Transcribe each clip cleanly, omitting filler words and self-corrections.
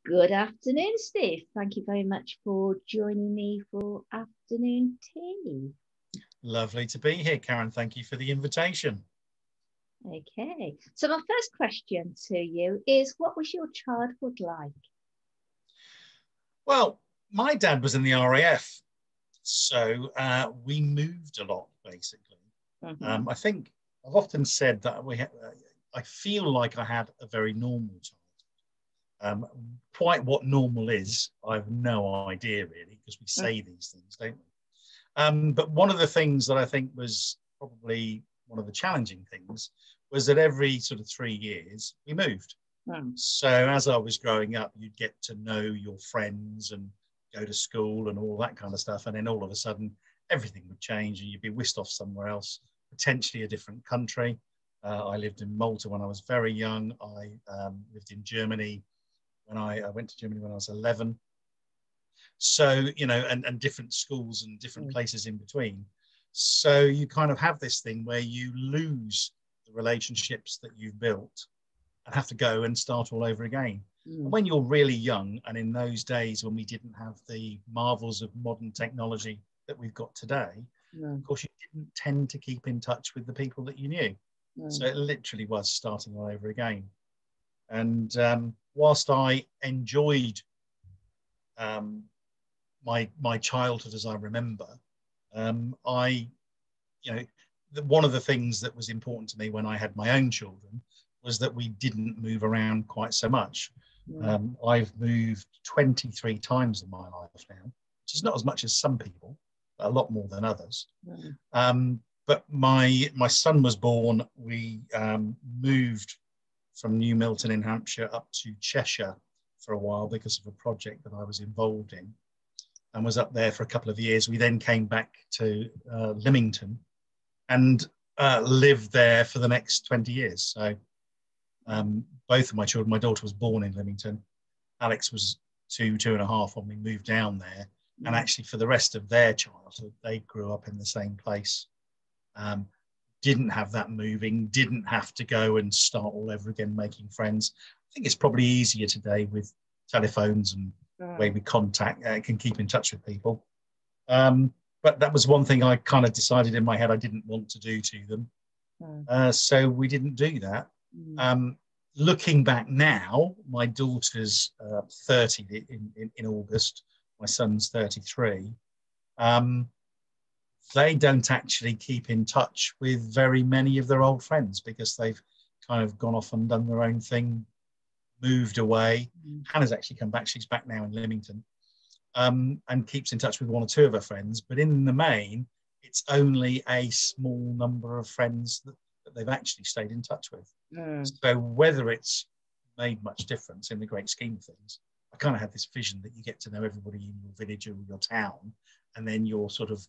Good afternoon, Steve. Thank you very much for joining me for afternoon tea. Lovely to be here, Karen. Thank you for the invitation. Okay, so my first question to you is, what was your childhood like? Well, my dad was in the RAF, so we moved a lot, basically. I think I've often said that I feel like I had a very normal childhood. Quite what normal is, I have no idea, really, because we say these things, don't we? But one of the things that I think was probably one of the challenging things was that every sort of 3 years we moved. So as I was growing up, you'd get to know your friends and go to school and all that kind of stuff. And then all of a sudden, everything would change and you'd be whisked off somewhere else, potentially a different country. I lived in Malta when I was very young. I lived in Germany when I went to Germany when I was 11. So, you know, and different schools and different places in between. So you kind of have this thing where you lose the relationships that you've built and have to go and start all over again. And when you're really young, and in those days when we didn't have the marvels of modern technology that we've got today, of course, you didn't tend to keep in touch with the people that you knew. So it literally was starting all over again. And whilst I enjoyed my childhood as I remember, one of the things that was important to me when I had my own children was that we didn't move around quite so much. I've moved 23 times in my life now, which is not as much as some people, but a lot more than others. But my son was born. We moved from New Milton in Hampshire up to Cheshire for a while because of a project that I was involved in, and was up there for a couple of years. We then came back to Lymington and lived there for the next 20 years. So both of my children, my daughter was born in Lymington. Alex was two and a half when we moved down there. And actually for the rest of their childhood, they grew up in the same place. Didn't have that moving, didn't have to go and start all over again making friends. I think it's probably easier today with telephones and way we contact, can keep in touch with people. But that was one thing I kind of decided in my head I didn't want to do to them. So we didn't do that. Looking back now, my daughter's 30 in August, my son's 33. They don't actually keep in touch with very many of their old friends because they've kind of gone off and done their own thing, moved away. Hannah's actually come back. She's back now in Lymington, and keeps in touch with one or two of her friends. But in the main, it's only a small number of friends that they've actually stayed in touch with. So whether it's made much difference in the great scheme of things, I kind of had this vision that you get to know everybody in your village or your town, and then you're sort of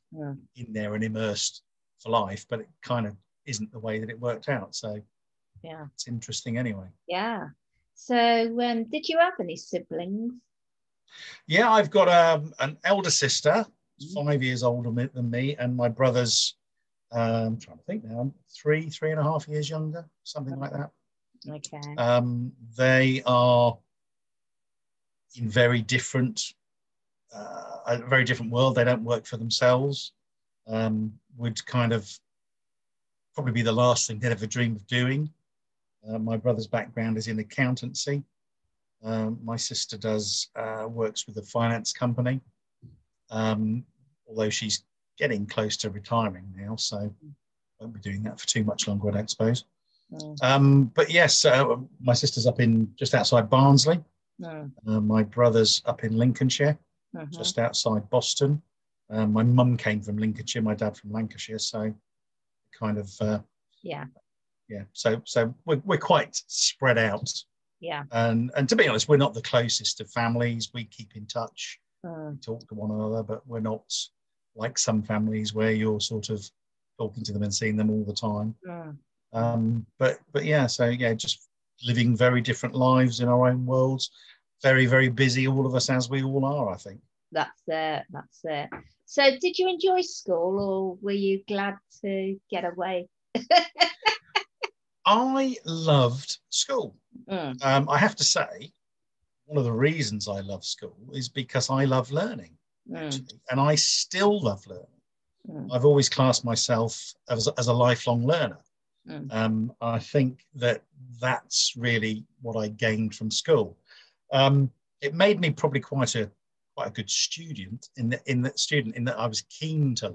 in there and immersed for life. But it kind of isn't the way that it worked out. So yeah, it's interesting anyway. Yeah. So did you have any siblings? Yeah, I've got an elder sister, 5 years older than me, and my brother's, I'm trying to think now, 3.5 years younger, something like that. Okay. They are in a very different world. They don't work for themselves. Would kind of probably be the last thing they'd ever dream of doing. My brother's background is in accountancy. My sister works with a finance company, although she's getting close to retiring now, so won't be doing that for too much longer, I don't suppose. But yes, my sister's up in just outside Barnsley. My brother's up in Lincolnshire, just outside Boston. My mum came from Lincolnshire, my dad from Lancashire, so kind of so we're quite spread out. And to be honest, we're not the closest of families. We keep in touch, we talk to one another, but we're not like some families where you're sort of talking to them and seeing them all the time. But yeah, so yeah, just living very different lives in our own worlds. Very, very busy, all of us, as we all are, I think. That's it. So did you enjoy school, or were you glad to get away? I loved school. I have to say, one of the reasons I love school is because I love learning, actually, and I still love learning. I've always classed myself as a lifelong learner. I think that that's really what I gained from school. It made me probably quite a good student in that I was keen to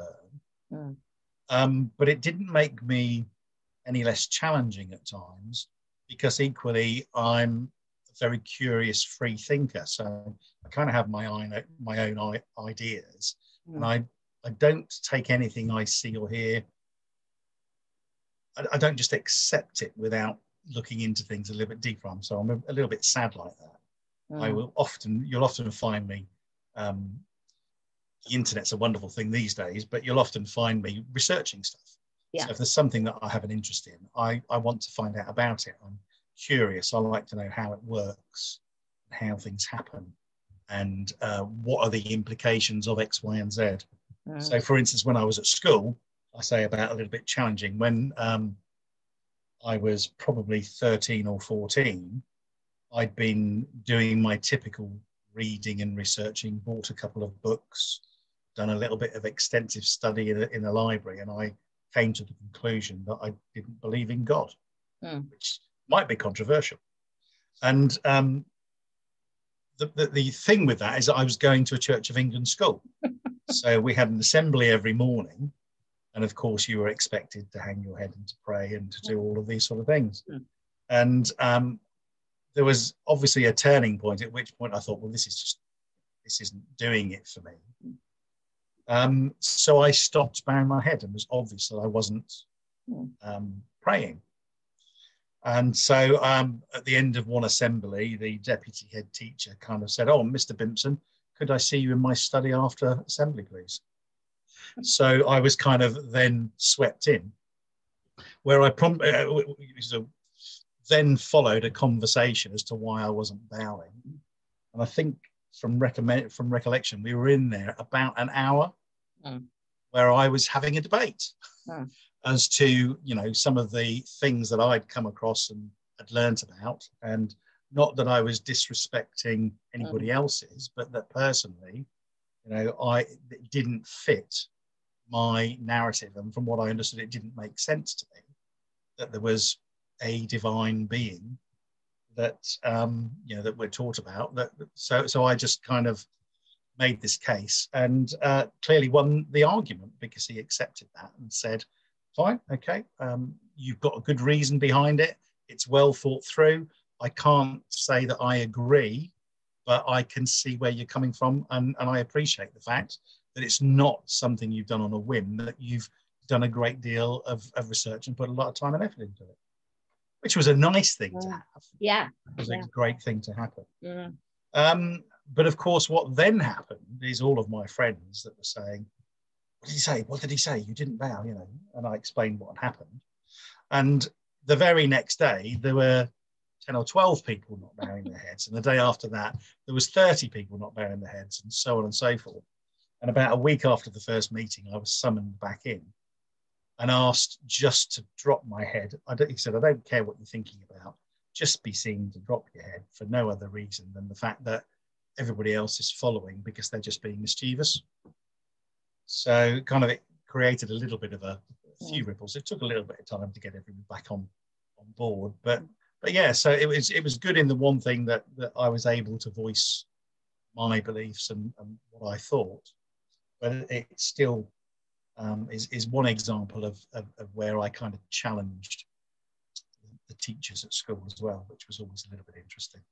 learn, but it didn't make me any less challenging at times, because equally I'm a very curious, free thinker. So I kind of have my own ideas, and I don't take anything I see or hear. I don't just accept it without looking into things a little bit deeper. So I'm a little bit sad like that. You'll often find me. The internet's a wonderful thing these days, but you'll often find me researching stuff. Yeah. So if there's something that I have an interest in, I want to find out about it. I'm curious. I like to know how it works, how things happen, and what are the implications of X, Y, and Z. So, for instance, when I was at school, I say about a little bit challenging. When I was probably 13 or 14, I'd been doing my typical reading and researching, bought a couple of books, done a little bit of extensive study in a library, and I came to the conclusion that I didn't believe in God, which might be controversial. And the thing with that is that I was going to a Church of England school. So we had an assembly every morning. And of course, you were expected to hang your head and to pray and to do all of these sort of things. And there was obviously a turning point, at which point I thought, well, this isn't doing it for me. So I stopped bowing my head, and it was obvious that I wasn't praying. And so at the end of one assembly, the deputy head teacher kind of said, "Oh, Mr. Bimpson, could I see you in my study after assembly, please?" So I was kind of then swept in, where I then followed a conversation as to why I wasn't bowing. And I think from recollection, we were in there about an hour where I was having a debate as to, some of the things that I'd come across and had learnt about. And not that I was disrespecting anybody else's, but that personally, it didn't fit my narrative. And from what I understood, it didn't make sense to me that there was a divine being that that we're taught about. So I just kind of made this case, and clearly won the argument, because he accepted that and said, "Fine, okay, you've got a good reason behind it. It's well thought through. I can't say that I agree, but I can see where you're coming from, and I appreciate the fact that it's not something you've done on a whim, that you've done a great deal of research and put a lot of time and effort into it," which was a nice thing to have. Yeah. It was a great thing to happen. But of course, what then happened is all of my friends that were saying, "What did he say? What did he say? You didn't bow," and I explained what had happened. And the very next day, there were 10 or 12 people not bowing their heads. And the day after that, there was 30 people not bowing their heads, and so on and so forth. And about a week after the first meeting, I was summoned back in and asked just to drop my head. He said, "I don't care what you're thinking about. Just be seen to drop your head for no other reason than the fact that everybody else is following because they're just being mischievous." So kind of it created a little bit of a few ripples. It took a little bit of time to get everybody back on board. But yeah, so it was good in the one thing that I was able to voice my beliefs and what I thought. But it still is one example of where I kind of challenged the teachers at school as well, which was always a little bit interesting.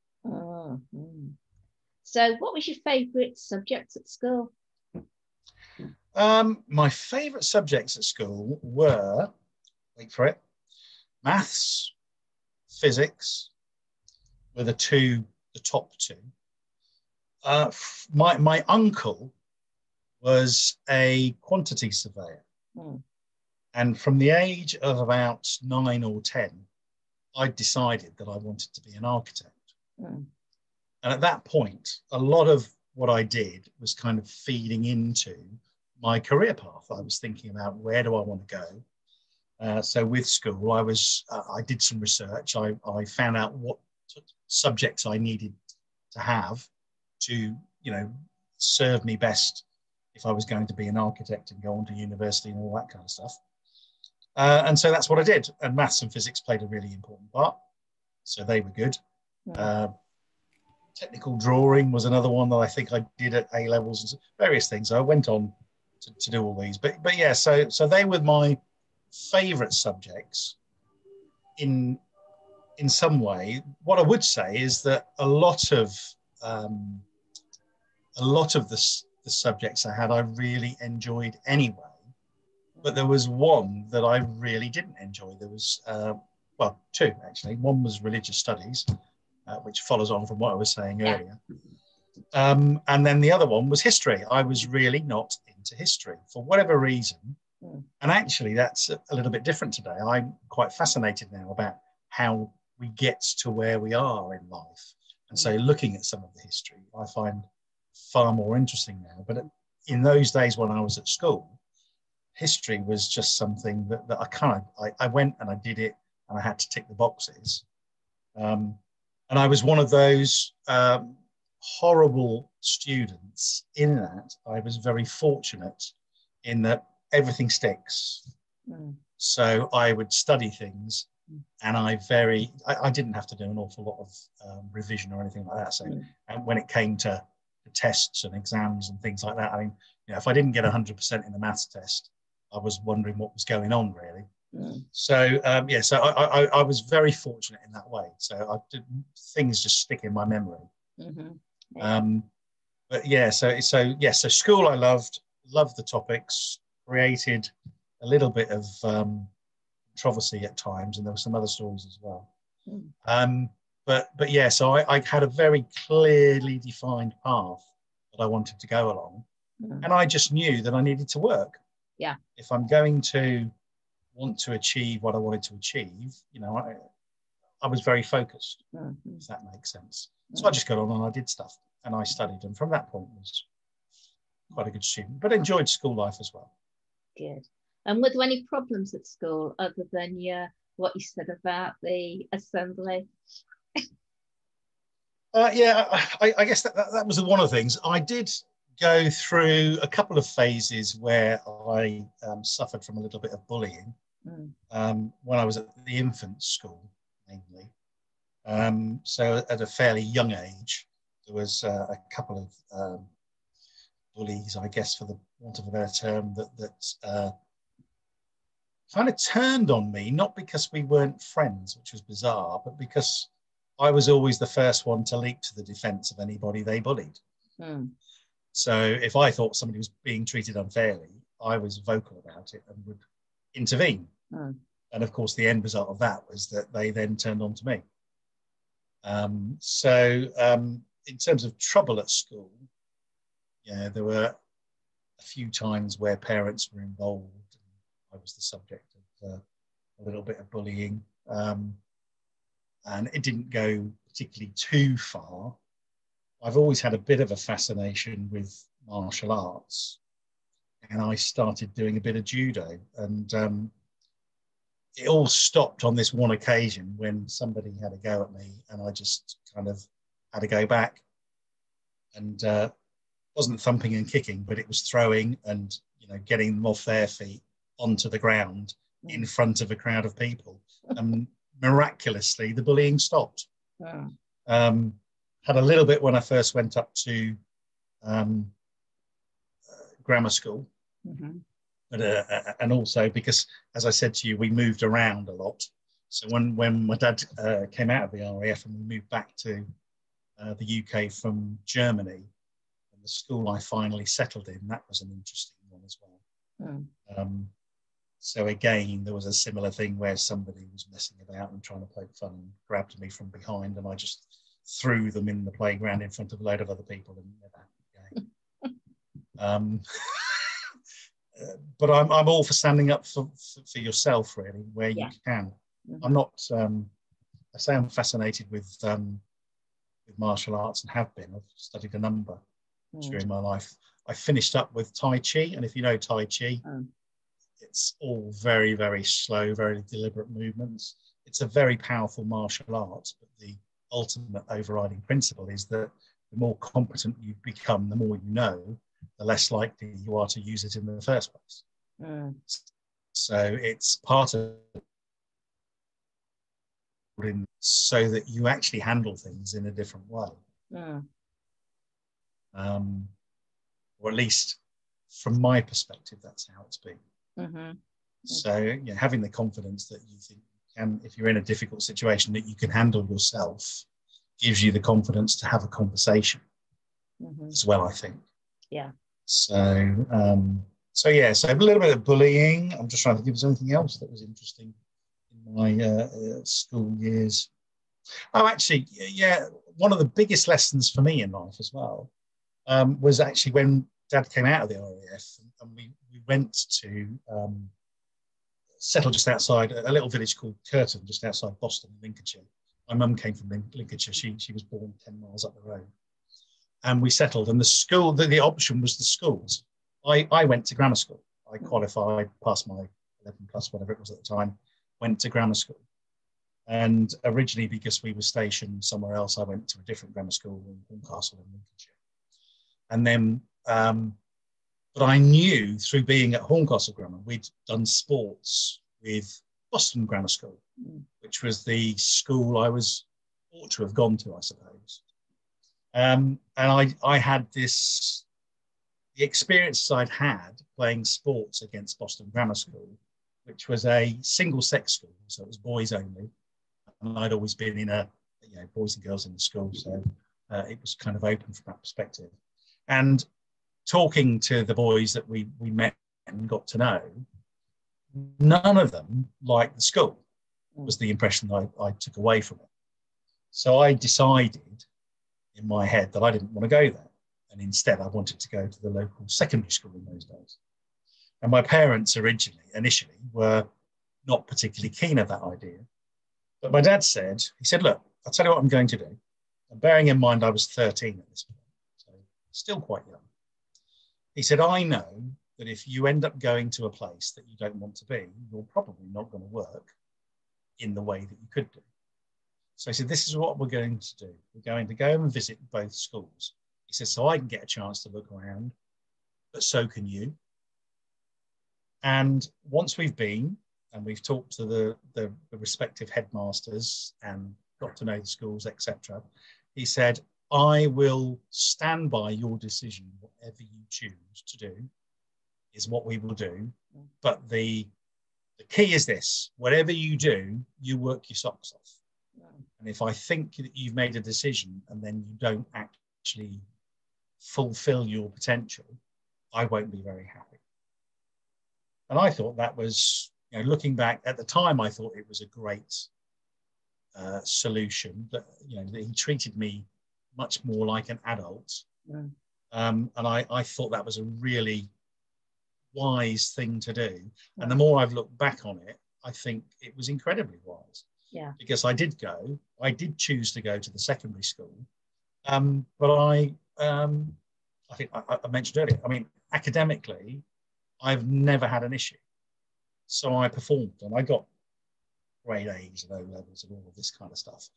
So what was your favourite subjects at school? My favourite subjects at school were, wait for it, maths, physics were the top two. My uncle was a quantity surveyor. And from the age of about 9 or 10, I decided that I wanted to be an architect. And at that point, a lot of what I did was kind of feeding into my career path. I was thinking about, where do I want to go? So with school, I did some research. I found out what subjects I needed to have to, you know, serve me best if I was going to be an architect and go on to university and all that kind of stuff. And so that's what I did. And maths and physics played a really important part. So they were good. Technical drawing was another one that I think I did at A levels and various things. I went on to do all these. But yeah, so they were my favourite subjects in some way. What I would say is that a lot of the subjects I had, I really enjoyed anyway. But there was one that I really didn't enjoy. There was, well, two actually. One was religious studies, which follows on from what I was saying earlier. And then the other one was history. I was really not into history for whatever reason. And actually, that's a little bit different today. I'm quite fascinated now about how we get to where we are in life. And so looking at some of the history, I find far more interesting now. But in those days when I was at school, history was just something that I went and I did it and I had to tick the boxes. And I was one of those horrible students in that I was very fortunate in that everything sticks. So I would study things and I didn't have to do an awful lot of revision or anything like that. So and when it came to tests and exams and things like that, I mean, you know, if I didn't get 100% in the maths test, I was wondering what was going on really. So so I was very fortunate in that way. So things just stick in my memory. But yeah, so school I loved the topics, created a little bit of controversy at times, and there were some other stories as well. But yeah, so I had a very clearly defined path that I wanted to go along, and I just knew that I needed to work. Yeah. If I'm going to want to achieve what I wanted to achieve, you know, I was very focused, if that makes sense. So I just got on and I did stuff and I studied, and from that point was quite a good student, but enjoyed school life as well. Good. And were there any problems at school other than what you said about the assembly? I guess that was one of the things. I did go through a couple of phases where I suffered from a little bit of bullying when I was at the infant school, mainly. So at a fairly young age, there was a couple of bullies, I guess, for the want of a better term, that kind of turned on me, not because we weren't friends, which was bizarre, but because I was always the first one to leap to the defense of anybody they bullied. So if I thought somebody was being treated unfairly, I was vocal about it and would intervene. And of course, the end result of that was that they then turned on to me. In terms of trouble at school, yeah, there were a few times where parents were involved. I was the subject of a little bit of bullying. And it didn't go particularly too far. I've always had a bit of a fascination with martial arts, and I started doing a bit of judo, and it all stopped on this one occasion when somebody had a go at me, and I just kind of had to go back, and wasn't thumping and kicking, but it was throwing and, you know, getting them off their feet onto the ground in front of a crowd of people, and miraculously the bullying stopped. Had a little bit when I first went up to grammar school, but and also because, as I said to you, we moved around a lot. So when my dad came out of the RAF and we moved back to the UK from Germany, and the school I finally settled in, that was an interesting one as well. So again, there was a similar thing where somebody was messing about and trying to poke fun and grabbed me from behind, and I just threw them in the playground in front of a load of other people, and never happened again. But I'm all for standing up for yourself, really, where you can. I'm not. I say I'm fascinated with martial arts and have been. I've studied a number during my life. I finished up with Tai Chi, and if you know Tai Chi, it's all very, very slow, very deliberate movements. It's a very powerful martial art, but ultimate overriding principle is that the more competent you become, the more you know, the less likely you are to use it in the first place. So it's part of so that you actually handle things in a different way. Or at least from my perspective, that's how it's been. So having the confidence that you think you can, if you're in a difficult situation, that you can handle yourself, gives you the confidence to have a conversation as well, I think. Yeah. So so a little bit of bullying. I'm just trying to think if there's anything else that was interesting in my school years. Oh, actually, one of the biggest lessons for me in life as well was actually when Dad came out of the RAF, and we went to settle just outside a little village called Curtin, just outside Boston, Lincolnshire. My mum came from Lincolnshire. She was born 10 miles up the road. And we settled, and the school, the option was the schools. I went to grammar school. I qualified, passed my 11 plus, whatever it was at the time, went to grammar school. And originally, because we were stationed somewhere else, I went to a different grammar school in Horncastle in Lincolnshire. And then, but I knew through being at Horncastle Grammar, we'd done sports with Boston Grammar School, which was the school I ought to have gone to, I suppose. And I had the experiences I'd had playing sports against Boston Grammar School, which was a single-sex school, so it was boys only. And I'd always been in boys and girls in the school, so it was kind of open from that perspective. And talking to the boys that we met and got to know, none of them liked the school, was the impression I took away from it. So I decided in my head that I didn't want to go there. And instead, I wanted to go to the local secondary school in those days. And my parents initially were not particularly keen of that idea. But my dad said, look, I'll tell you what I'm going to do. And bearing in mind, I was 13 at this point, so still quite young. He said, I know that if you end up going to a place that you don't want to be, you're probably not going to work in the way that you could do. So he said, this is what we're going to do. We're going to go and visit both schools. He said, so I can get a chance to look around, but so can you. And once we've been and we've talked to the respective headmasters and got to know the schools, etc., he said, I will stand by your decision. Whatever you choose to do is what we will do. But the key is this: whatever you do, you work your socks off. And if I think that you've made a decision and then you don't actually fulfill your potential, I won't be very happy. And I thought that was, looking back at the time, I thought it was a great solution. That that he treated me much more like an adult. And I thought that was a really wise thing to do. And the more I've looked back on it, I think it was incredibly wise. Yeah. Because I did choose to go to the secondary school. But I think I mentioned earlier, I mean, academically, I've never had an issue. So I performed and I got grade A's and O levels and all of this kind of stuff.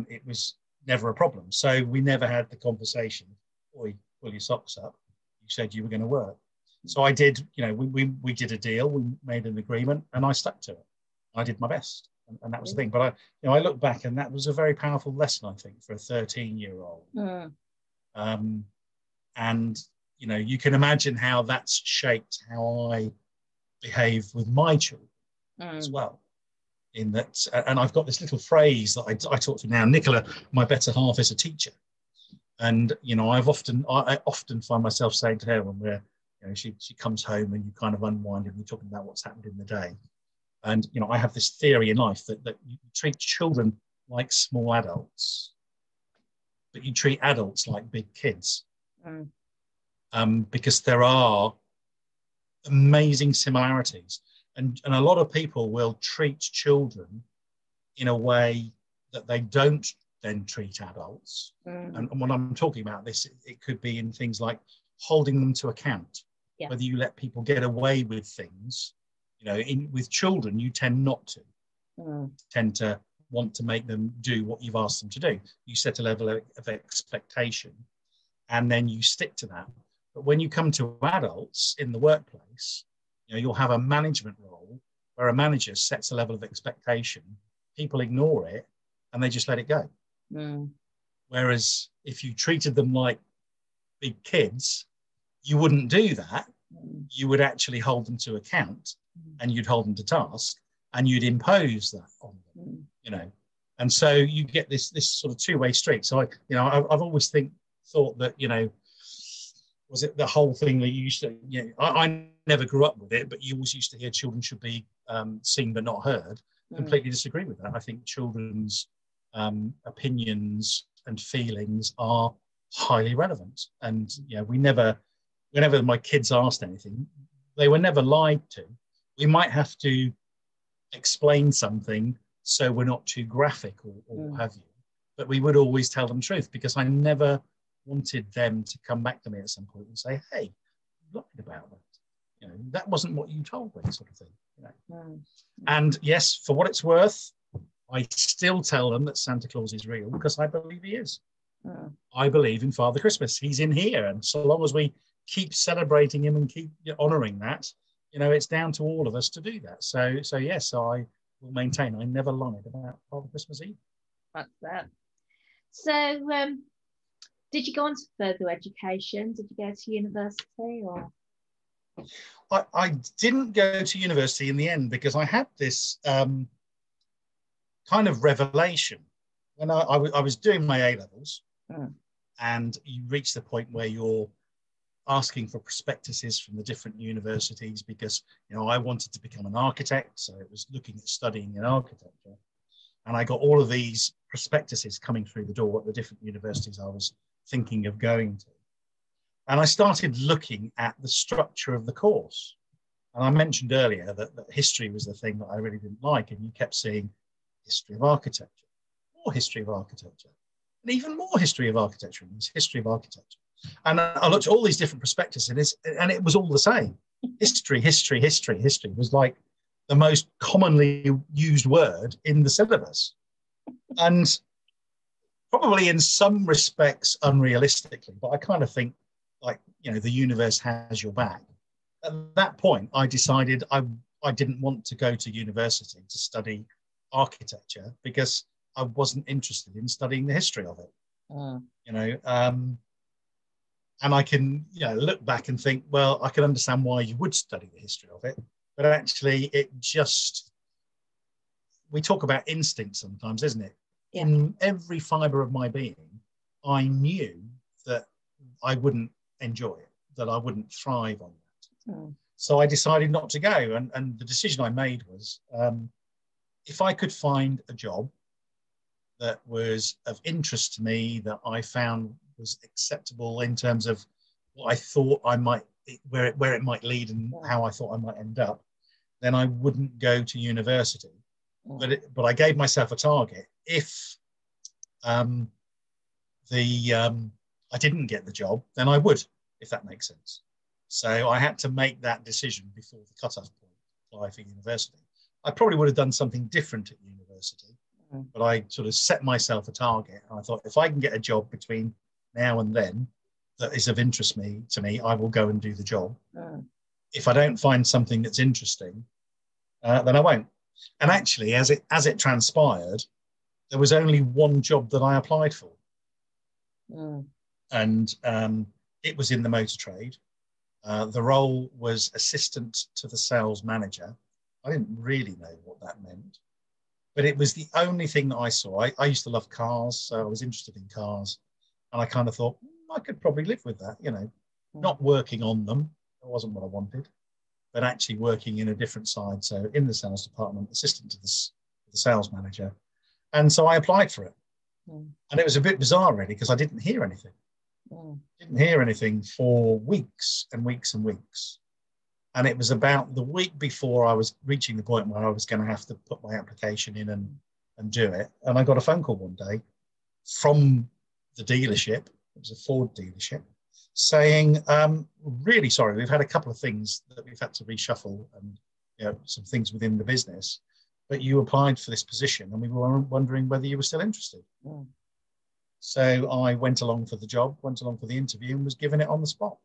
It was never a problem. So we never had the conversation, boy, pull your socks up. You said you were going to work. So I did, we did a deal, we made an agreement and I stuck to it. I did my best. And that was the thing. But I look back and that was a very powerful lesson, I think, for a 13-year-old. And, you can imagine how that's shaped how I behave with my children as well. In that, and I've got this little phrase that I talk to now, Nicola, my better half is a teacher. And, I often find myself saying to her when we're, she comes home and you kind of unwind and you're talking about what's happened in the day. And, I have this theory in life that you treat children like small adults, but you treat adults like big kids. Because there are amazing similarities. And a lot of people will treat children in a way that they don't then treat adults. And when I'm talking about this, it could be in things like holding them to account, whether you let people get away with things. With children, you tend not to. Tend to want to make them do what you've asked them to do. You set a level of expectation and then you stick to that. But when you come to adults in the workplace, you'll have a management role where a manager sets a level of expectation, people ignore it and they just let it go. Whereas if you treated them like big kids, you wouldn't do that. You would actually hold them to account and you'd hold them to task and you'd impose that on them, And so you get this sort of two-way street. So I've always thought that, was it the whole thing that you used to, I never grew up with it, but you always used to hear children should be seen but not heard. Completely disagree with that. I think children's opinions and feelings are highly relevant. And whenever my kids asked anything, they were never lied to. We might have to explain something so we're not too graphic or what have you, but we would always tell them truth, because I never wanted them to come back to me at some point and say, hey, I'm lied about that. That wasn't what you told me, sort of thing. And yes, for what it's worth, I still tell them that Santa Claus is real because I believe he is. I believe in Father Christmas. He's in here. And so long as we keep celebrating him and keep honouring that, it's down to all of us to do that. So yes, I will maintain I never lied about Father Christmas Eve. That's that. So did you go on to further education? Did you go to university or? I didn't go to university in the end because I had this kind of revelation when I was doing my A-levels, and you reach the point where you're asking for prospectuses from the different universities because, I wanted to become an architect. So it was looking at studying in architecture. And I got all of these prospectuses coming through the door at the different universities I was thinking of going to. And I started looking at the structure of the course. And I mentioned earlier that history was the thing that I really didn't like. And you kept seeing history of architecture, more history of architecture, and even more history of architecture, and history of architecture. And I looked at all these different prospectuses, and it was all the same. History was like the most commonly used word in the syllabus. And probably in some respects unrealistically, but I kind of think the universe has your back. At that point, I decided I didn't want to go to university to study architecture because I wasn't interested in studying the history of it. And I can, look back and think, well, I can understand why you would study the history of it, but actually we talk about instinct sometimes, isn't it? Yeah. In every fibre of my being, I knew that I wouldn't enjoy it, that I wouldn't thrive on that. So I decided not to go. And the decision I made was, if I could find a job that was of interest to me, that I found was acceptable in terms of what I thought I might, where it might lead and how I thought I might end up, then I wouldn't go to university. But I gave myself a target. If I didn't get the job, then I would, if that makes sense. So I had to make that decision before the cut-off point to apply for university. I probably would have done something different at university, but I sort of set myself a target. And I thought, if I can get a job between now and then that is of interest to me, I will go and do the job. If I don't find something that's interesting, then I won't. And actually, as it transpired, there was only one job that I applied for. And it was in the motor trade. The role was assistant to the sales manager. I didn't really know what that meant, but it was the only thing that I saw. I used to love cars, so I was interested in cars. And I kind of thought, I could probably live with that, not working on them. That wasn't what I wanted, but actually working in a different side. So in the sales department, assistant to the sales manager. And so I applied for it. And it was a bit bizarre, really, because I didn't hear anything. Didn't hear anything for weeks and weeks and weeks. And it was about the week before I was reaching the point where I was going to have to put my application in and do it. And I got a phone call one day from the dealership. It was a Ford dealership, saying, really sorry, we've had a couple of things that we've had to reshuffle and some things within the business. but you applied for this position and we were wondering whether you were still interested. Mm. So I went along for the job, went along for the interview and was given it on the spot.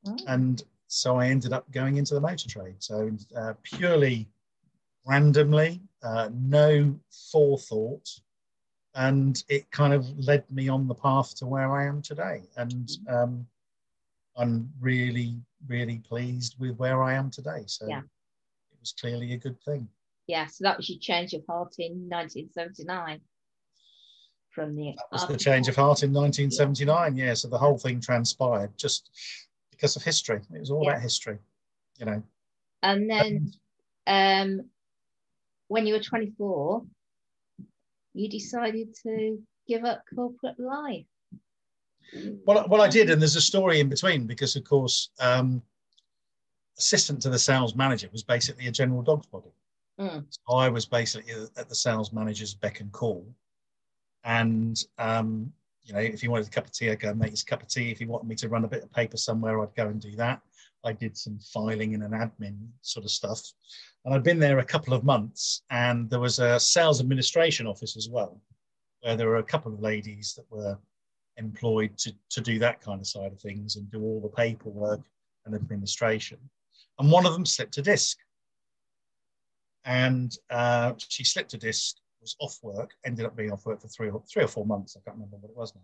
Mm. And so I ended up going into the motor trade. So purely randomly, no forethought. And it kind of led me on the path to where I am today. And I'm really, really pleased with where I am today. So yeah, it was clearly a good thing. Yeah, so that was your change of heart in 1979. From the That was the change of heart in 1979. Yeah, so the whole thing transpired just because of history. It was all about history, you know. And then when you were 24, you decided to give up corporate life. Well, I did, and there's a story in between because, of course, assistant to the sales manager was basically a general dog's body. Mm. So I was basically at the sales manager's beck and call. And, you know, if he wanted a cup of tea, I'd go and make his cup of tea. If he wanted me to run a bit of paper somewhere, I'd go and do that. I did some filing and an admin sort of stuff. And I'd been there a couple of months, and there was a sales administration office as well, where there were a couple of ladies that were employed to do that kind of side of things and do all the paperwork and administration. And one of them slipped a disc. And she slipped a disc, was off work, ended up being off work for three or 4 months. I can't remember what it was now.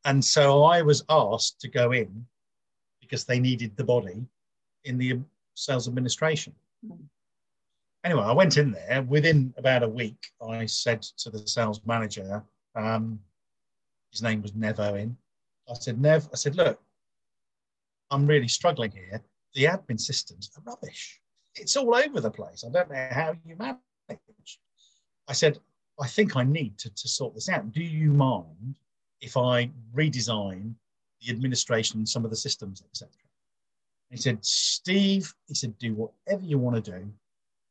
And so I was asked to go in because they needed the body in the sales administration. Mm. Anyway, I went in there. Within about a week, I said to the sales manager, his name was Nev Owen. I said, Nev, I said, look, I'm really struggling here. The admin systems are rubbish. It's all over the place. I don't know how you manage. I said, I think I need to sort this out. Do you mind if I redesign the administration and some of the systems, etc.? He said, Steve, he said, do whatever you want to do.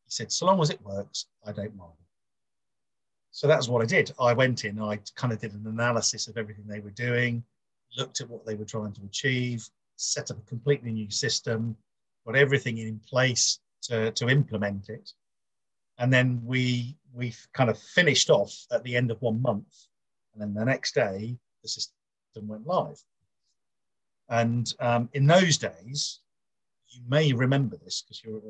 He said, so long as it works, I don't mind. So that's what I did. I went in, I kind of did an analysis of everything they were doing, looked at what they were trying to achieve, set up a completely new system, got everything in place to implement it. And then we kind of finished off at the end of 1 month. And then the next day, the system went live. And in those days, you may remember this because you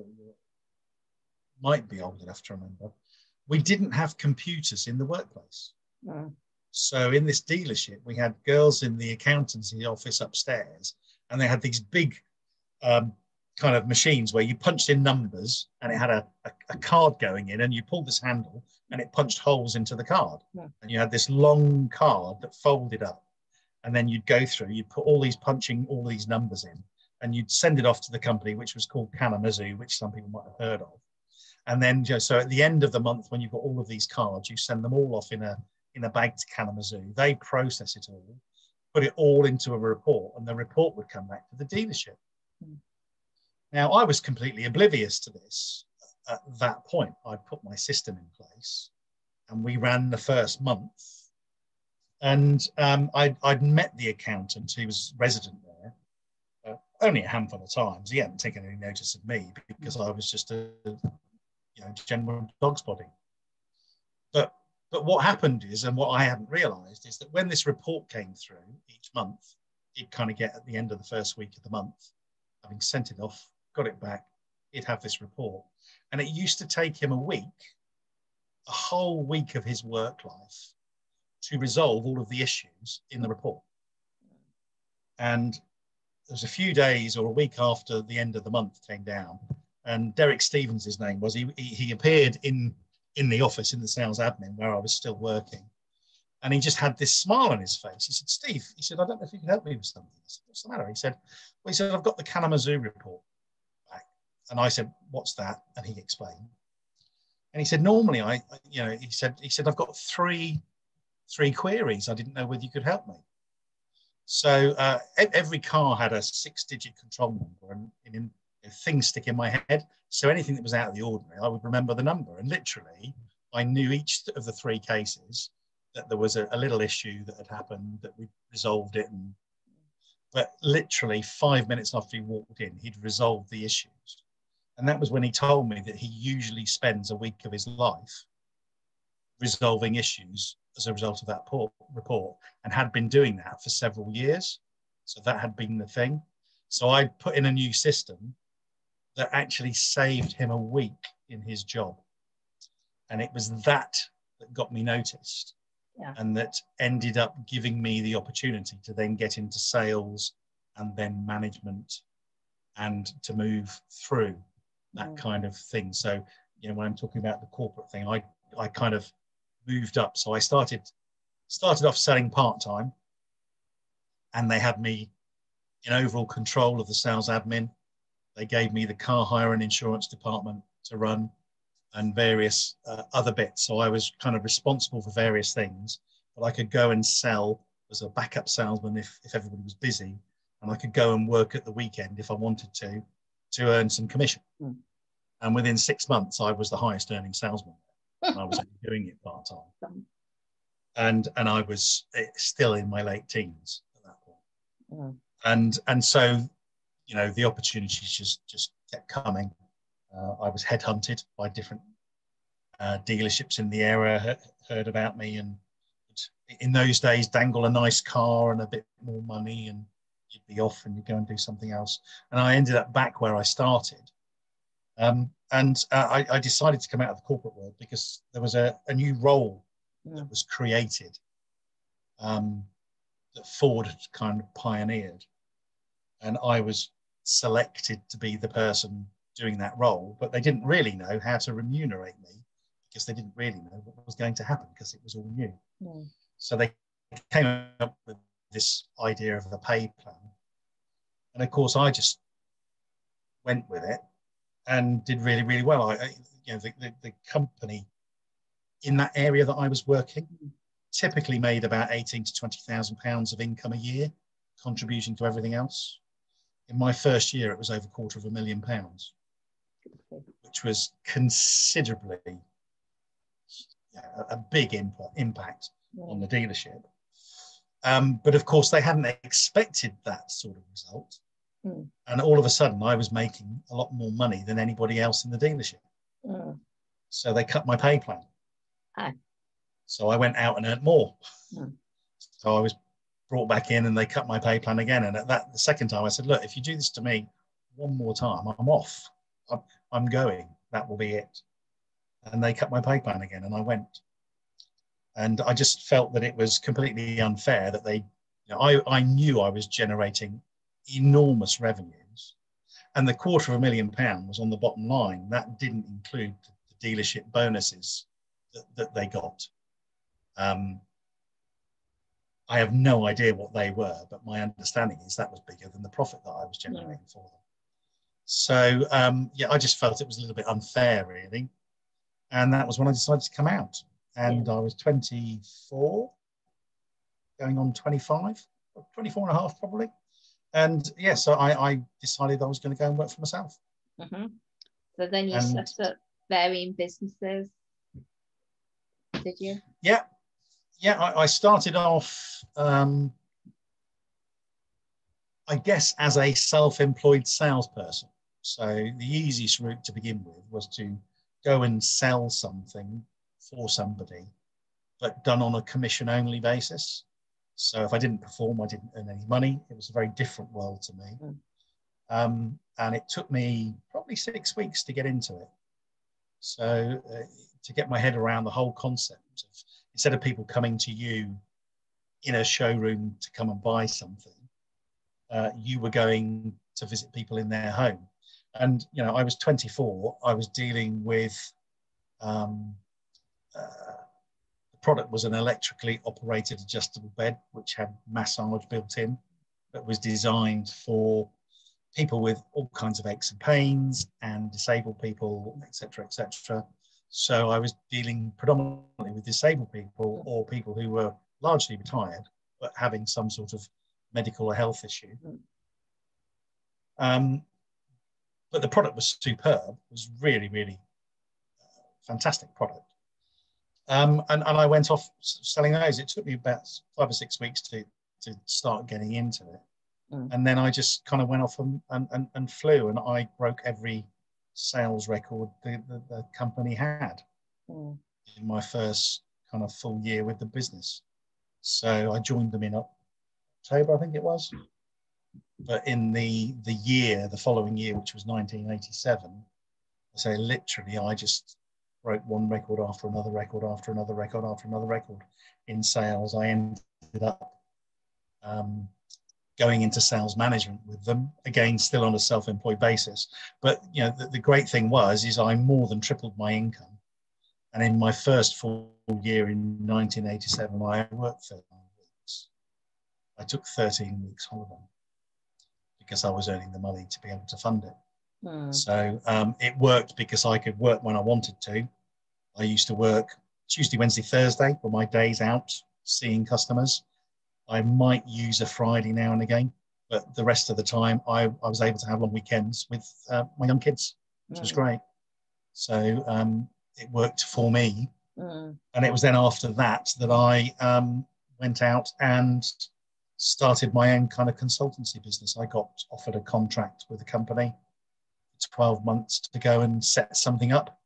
might be old enough to remember, we didn't have computers in the workplace. No. So in this dealership, we had girls in the accountancy office upstairs, and they had these big kind of machines where you punched in numbers and it had a card going in, and you pulled this handle and it punched holes into the card. Yeah. And you had this long card that folded up, and then you'd go through, you'd put punching all these numbers in, and you'd send it off to the company, which was called Kalamazoo, which some people might have heard of. And then, so at the end of the month, when you've got all of these cards, you send them all off in a bag to Kalamazoo. They process it all, put it all into a report, and the report would come back to the dealership. Mm. Now, I was completely oblivious to this at that point. I'd put my system in place, and we ran the first month. And I'd met the accountant who was resident there only a handful of times. He hadn't taken any notice of me because I was just a general dog's body. But what happened is, and what I hadn't realised, is that when this report came through each month, he'd kind of get at the end of the first week of the month, having sent it off, got it back, he'd have this report. And it used to take him a whole week of his work life to resolve all of the issues in the report. And there was a few days or a week after the end of the month came down, and Derek Stevens, his name was, he appeared in the office in the sales admin where I was still working. And he just had this smile on his face. He said, Steve, he said, I don't know if you can help me with something. I said, what's the matter? He said, I've got the Kalamazoo report back. And I said, what's that? And he explained. And he said, normally he said, I've got three queries. I didn't know whether you could help me. So every car had a 6-digit control number, and things stick in my head. So anything that was out of the ordinary, I would remember the number. And literally, I knew each of the 3 cases that there was a little issue that had happened, that we resolved it. But literally 5 minutes after he walked in, he'd resolved the issues. And that was when he told me that he usually spends a week of his life resolving issues as a result of that report, and had been doing that for several years. So that had been the thing. So I put in a new system that actually saved him a week in his job. And it was that got me noticed. Yeah. And that ended up giving me the opportunity to then get into sales and then management and to move through that kind of thing. So, you know, when I'm talking about the corporate thing, I kind of moved up. So I started off selling part-time, and they had me in overall control of the sales admin. They gave me the car hire and insurance department to run, and various other bits. So I was kind of responsible for various things, but I could go and sell as a backup salesman if everybody was busy, and I could go and work at the weekend if I wanted to earn some commission. And within 6 months, I was the highest earning salesman. And I was only doing it part-time. And I was still in my late teens at that point. And so, you know, the opportunities just kept coming. I was headhunted by different dealerships in the area, heard about me, and in those days, dangle a nice car and a bit more money, and you'd be off and you'd go and do something else. And I ended up back where I started. I decided to come out of the corporate world because there was a new role that was created that Ford had kind of pioneered. And I was selected to be the person doing that role, but they didn't really know how to remunerate me because they didn't really know what was going to happen because it was all new. So they came up with this idea of a pay plan. And of course, I just went with it and did really, really well. You know, the company in that area that I was working typically made about £18,000 to £20,000 of income a year, contributing to everything else. In my first year, it was over £250,000, which was considerably a big impact on the dealership. But of course, they hadn't expected that sort of result. And all of a sudden, I was making a lot more money than anybody else in the dealership. So they cut my pay plan. So I went out and earned more. So I was brought back in and they cut my pay plan again. And at that, the second time I said, look, if you do this to me one more time, I'm off. I'm going. That will be it. And they cut my pay plan again and I went. And I just felt that it was completely unfair that they, you know, I knew I was generating enormous revenues, and the £250,000 was on the bottom line. That didn't include the dealership bonuses that they got. I have no idea what they were, but my understanding is that was bigger than the profit that I was generating for them. So yeah, I just felt it was a little bit unfair, really. And that was when I decided to come out. And I was 24, going on 25, 24 and a half probably. And yeah, so I decided I was going to go and work for myself. So then you set up varying businesses, did you? Yeah. I started off, I guess, as a self-employed salesperson. So the easiest route to begin with was to go and sell something for somebody, but done on a commission-only basis. So if I didn't perform, I didn't earn any money. It was a very different world to me. And it took me probably 6 weeks to get into it. So to get my head around the whole concept of, instead of people coming to you in a showroom to come and buy something, you were going to visit people in their home. And, you know, I was 24, I was dealing with, the product was an electrically operated adjustable bed, which had massage built in, that was designed for people with all kinds of aches and pains and disabled people, etc., etc. So I was dealing predominantly with disabled people or people who were largely retired, but having some sort of medical or health issue. But the product was superb. It was really, really fantastic product. And I went off selling those. It took me about 5 or 6 weeks to start getting into it. And then I just kind of went off and flew, and I broke every sales record the company had in my first kind of full year with the business. So I joined them in October, I think it was. But in the following year, which was 1987, I say literally, I just broke one record after another record after another record after another record in sales. I ended up going into sales management with them, again, still on a self-employed basis. But you know, the great thing is I more than tripled my income. And in my first full year in 1987, I worked 13 weeks. I took 13 weeks holiday because I was earning the money to be able to fund it. So it worked because I could work when I wanted to. I used to work Tuesday, Wednesday, Thursday were my days out seeing customers. I might use a Friday now and again, but the rest of the time I was able to have long weekends with my young kids, which was great. So it worked for me. And it was then after that I went out and started my own kind of consultancy business. I got offered a contract with a company for 12 months to go and set something up.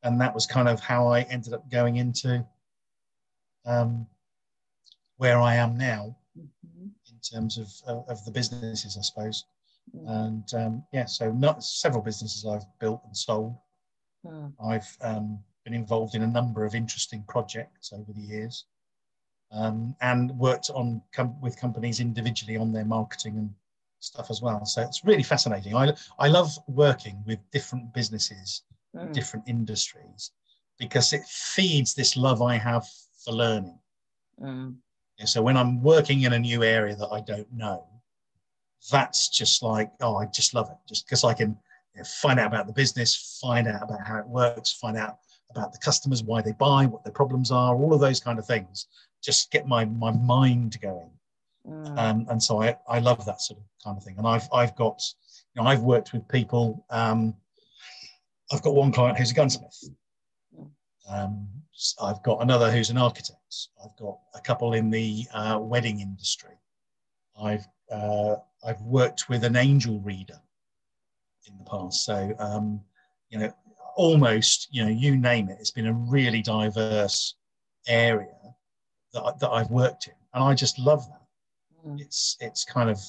And that was kind of how I ended up going into where I am now in terms of the businesses, I suppose. And so several businesses I've built and sold. I've been involved in a number of interesting projects over the years, and worked with companies individually on their marketing and stuff as well. So it's really fascinating. I love working with different businesses, different industries, because it feeds this love I have for learning. So when I'm working in a new area that I don't know, that's just like, I just love it, just because I can find out about the business, find out about how it works, find out about the customers, why they buy, what their problems are, all of those kind of things, just get my mind going. And so I love that sort of kind of thing. And I've got, I've worked with people. I've got one client who's a gunsmith. I've got another who's an architect. I've got a couple in the wedding industry. I've worked with an angel reader in the past. So, almost, you name it. It's been a really diverse area that I've worked in, and I just love that. It's kind of,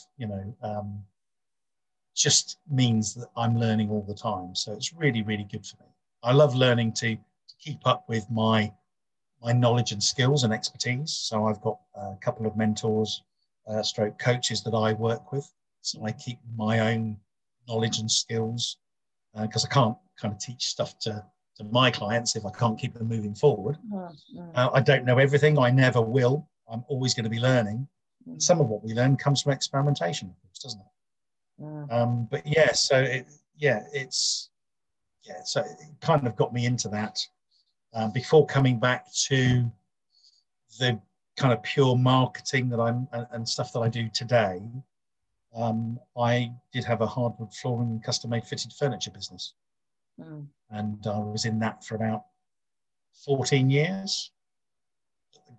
just means that I'm learning all the time. So it's really, really good for me. I love learning to keep up with my knowledge and skills and expertise. So I've got a couple of mentors, stroke coaches that I work with. So I keep my own knowledge and skills, because I can't kind of teach stuff to my clients if I can't keep them moving forward. I don't know everything. I never will. I'm always going to be learning. And some of what we learn comes from experimentation, of course, doesn't it? But yeah, so it kind of got me into that. Before coming back to the kind of pure marketing and stuff that I do today, I did have a hardwood flooring and custom-made fitted furniture business. And I was in that for about 14 years.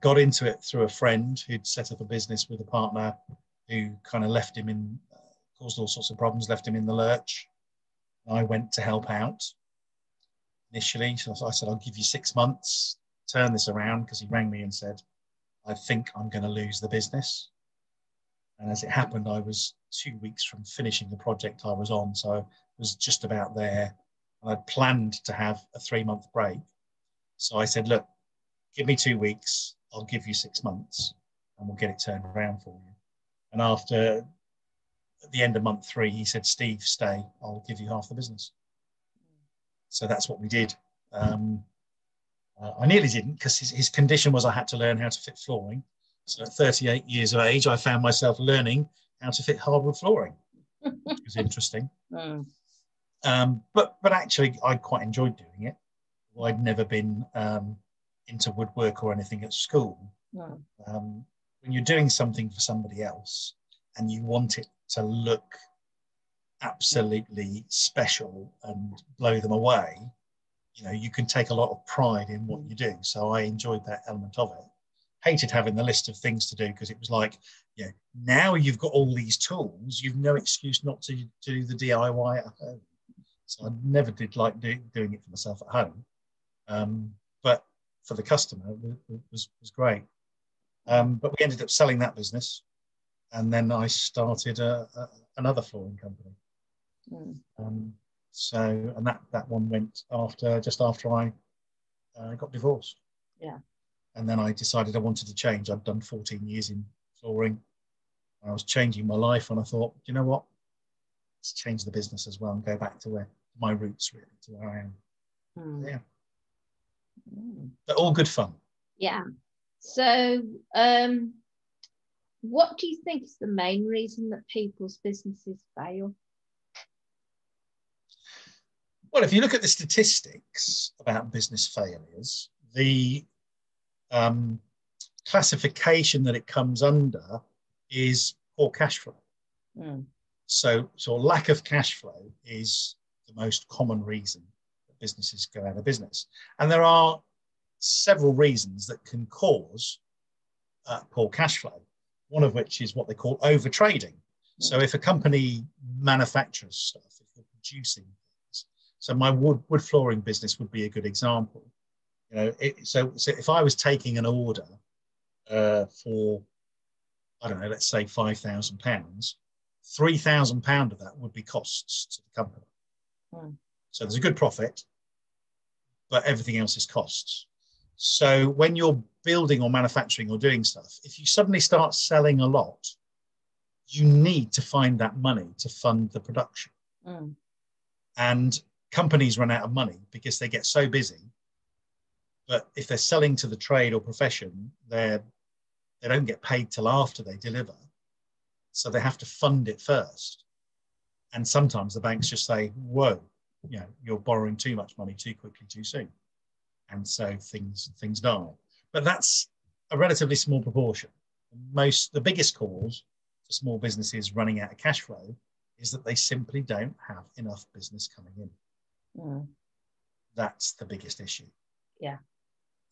Got into it through a friend who'd set up a business with a partner who kind of left him in, caused all sorts of problems, left him in the lurch. I went to help out initially. So I said, I'll give you 6 months, turn this around, because he rang me and said, I think I'm going to lose the business. And as it happened, I was 2 weeks from finishing the project I was on. So I was just about there. And I'd planned to have a 3-month break. So I said, look, give me 2 weeks. I'll give you 6 months and we'll get it turned around for you. And at the end of month 3, he said, Steve, stay. I'll give you half the business. So that's what we did. I nearly didn't, because his condition was I had to learn how to fit flooring. So at 38 years of age, I found myself learning how to fit hardwood flooring, which was interesting. But actually, I quite enjoyed doing it. I'd never been into woodwork or anything at school. When you're doing something for somebody else and you want it to look absolutely special and blow them away, you can take a lot of pride in what you do. So I enjoyed that element of it. Hated having the list of things to do, because it was like, now you've got all these tools, you've no excuse not to do the DIY at home. So I never did like doing it for myself at home. But for the customer, it was great. But we ended up selling that business. And then I started another flooring company. And that one went just after I got divorced. Yeah. And then I decided I wanted to change. I'd done 14 years in flooring. I was changing my life, and I thought, you know what? Let's change the business as well and go back to my roots, really, to where I am. Yeah. But all good fun. Yeah. So, what do you think is the main reason that people's businesses fail? Well, if you look at the statistics about business failures, the classification that it comes under is poor cash flow. So lack of cash flow is the most common reason that businesses go out of business. And there are several reasons that can cause poor cash flow, one of which is what they call overtrading. So if a company manufactures stuff, if they're producing things, so my wood flooring business would be a good example. You know, so if I was taking an order for, I don't know, let's say £5,000, £3,000 of that would be costs to the company. So there's a good profit, but everything else is costs. So when you're building or manufacturing or doing stuff, if you suddenly start selling a lot, you need to find that money to fund the production. And companies run out of money because they get so busy. But if they're selling to the trade or profession, they don't get paid till after they deliver. So they have to fund it first. And sometimes the banks just say, whoa, you know, you're borrowing too much money too quickly, too soon. And so things die. But that's a relatively small proportion. The biggest cause for small businesses running out of cash flow is that they simply don't have enough business coming in. That's the biggest issue. Yeah.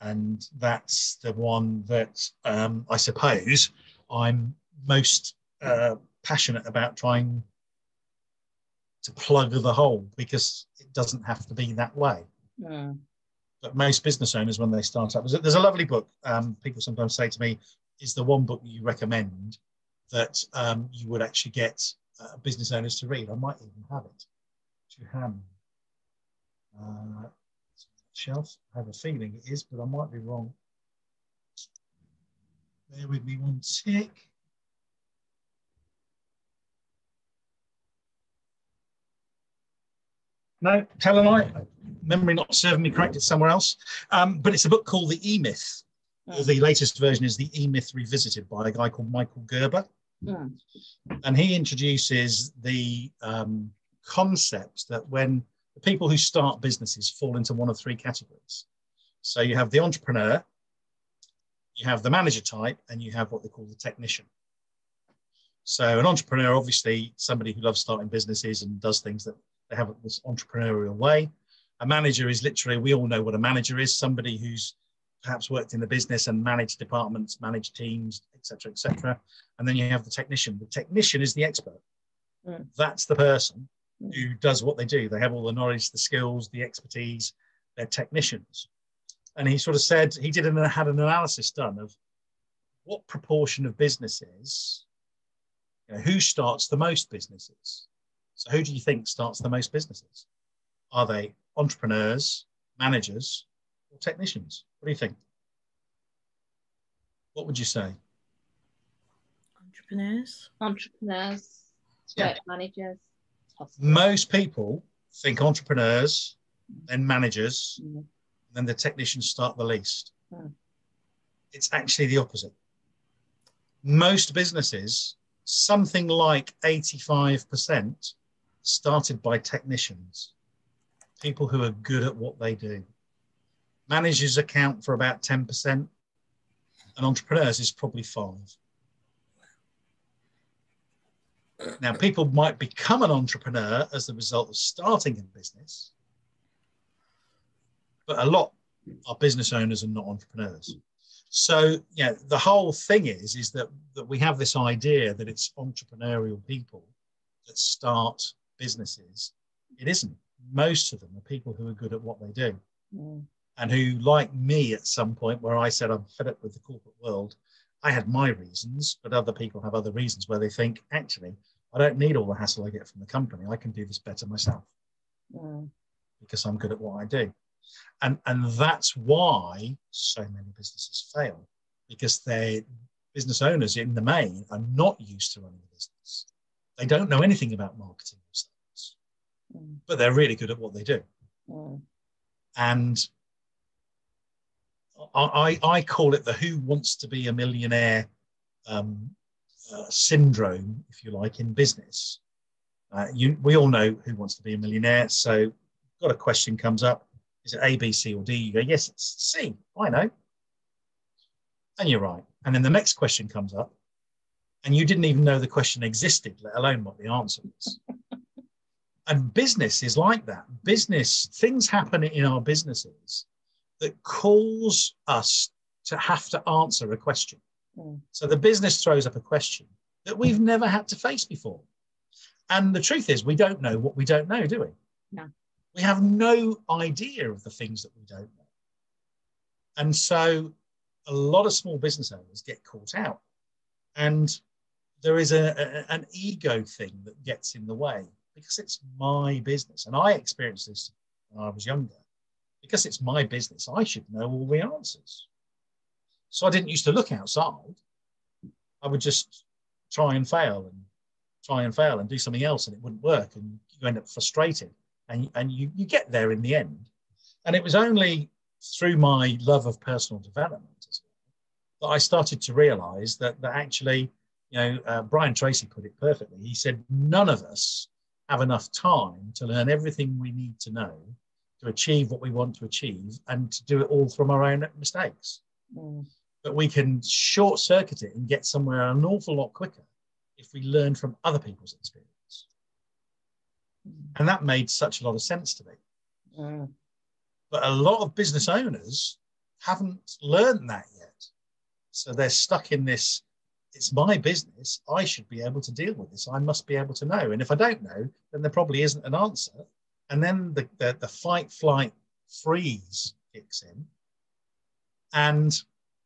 And that's the one that I suppose I'm most passionate about trying to plug the hole, because it doesn't have to be that way. But most business owners, when they start up, there's a lovely book. People sometimes say to me, is there one book that you recommend that you would actually get business owners to read? I might even have it to hand. Shelf. I have a feeling it is, but I might be wrong. Bear with me one tick. No, tell a lie. Memory not serving me correct, it's somewhere else. But it's a book called The E-Myth. The latest version is The E-Myth Revisited by a guy called Michael Gerber. And he introduces the concept that when the people who start businesses fall into one of three categories. So you have the entrepreneur, you have the manager type, and you have what they call the technician. So an entrepreneur, obviously somebody who loves starting businesses and does things that they have this entrepreneurial way. A manager is literally, we all know what a manager is, somebody who's perhaps worked in the business and managed departments, managed teams, etc., etc. And then you have the technician. The technician is the expert. That's the person who does what they do. They have all the knowledge, the skills, the expertise. They're technicians. And he sort of said, had an analysis done of what proportion of businesses, you know, who starts the most businesses. So who do you think starts the most businesses? Are they entrepreneurs, managers, or technicians? What do you think? What would you say? Entrepreneurs, yeah. Managers. Most people think entrepreneurs, then managers, and then the technicians start the least. It's actually the opposite. Most businesses, something like 85%, started by technicians, people who are good at what they do. Managers account for about 10%, and entrepreneurs is probably 5%. Now, people might become an entrepreneur as the result of starting a business, but a lot are business owners and not entrepreneurs. So, yeah, the whole thing is that we have this idea that it's entrepreneurial people that start businesses. It isn't. most of them are people who are good at what they do. And who, like me at some point where I said I'm fed up with the corporate world, I had my reasons, but other people have other reasons where they think, actually, I don't need all the hassle I get from the company. I can do this better myself because I'm good at what I do. And that's why so many businesses fail, because their business owners in the main are not used to running a business. They don't know anything about marketing themselves, but they're really good at what they do. And I call it the who wants to be a millionaire syndrome, if you like, in business. We all know who wants to be a millionaire. So got a question comes up. Is it A, B, C, or D? You go, yes, it's C. I know. And you're right. And then the next question comes up and you didn't even know the question existed, let alone what the answer is. And business is like that. Things happen in our businesses that cause us to have to answer a question. So the business throws up a question that we've never had to face before. And the truth is, we don't know what we don't know, do we? No. We have no idea of the things that we don't know. And so a lot of small business owners get caught out. And there is an ego thing that gets in the way because it's my business. And I experienced this when I was younger. Because it's my business, I should know all the answers. So I didn't used to look outside. I would just try and fail and do something else, and it wouldn't work, and you end up frustrated, and you get there in the end. And it was only through my love of personal development as well that I started to realize that actually, Brian Tracy put it perfectly. He said, none of us have enough time to learn everything we need to know to achieve what we want to achieve and to do it all from our own mistakes. But we can short circuit it and get somewhere an awful lot quicker if we learn from other people's experience. And that made such a lot of sense to me. But a lot of business owners haven't learned that yet. So they're stuck in this, it's my business, I should be able to deal with this, I must be able to know. And if I don't know, then there probably isn't an answer. And then the fight, flight, freeze kicks in. And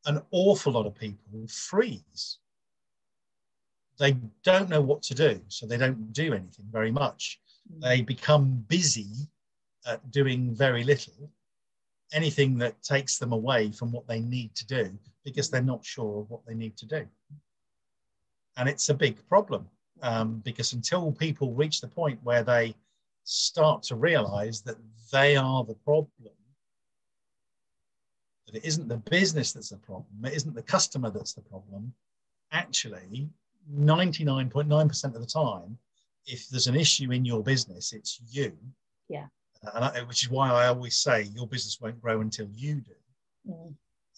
an awful lot of people freeze. They don't know what to do, so they don't do anything very much. They become busy at doing very little, anything that takes them away from what they need to do, because they're not sure of what they need to do. And it's a big problem, because until people reach the point where they start to realize that they are the problem, that it isn't the business that's the problem, it isn't the customer that's the problem. Actually, 99.9% of the time, if there's an issue in your business, it's you. Yeah. Which is why I always say your business won't grow until you do.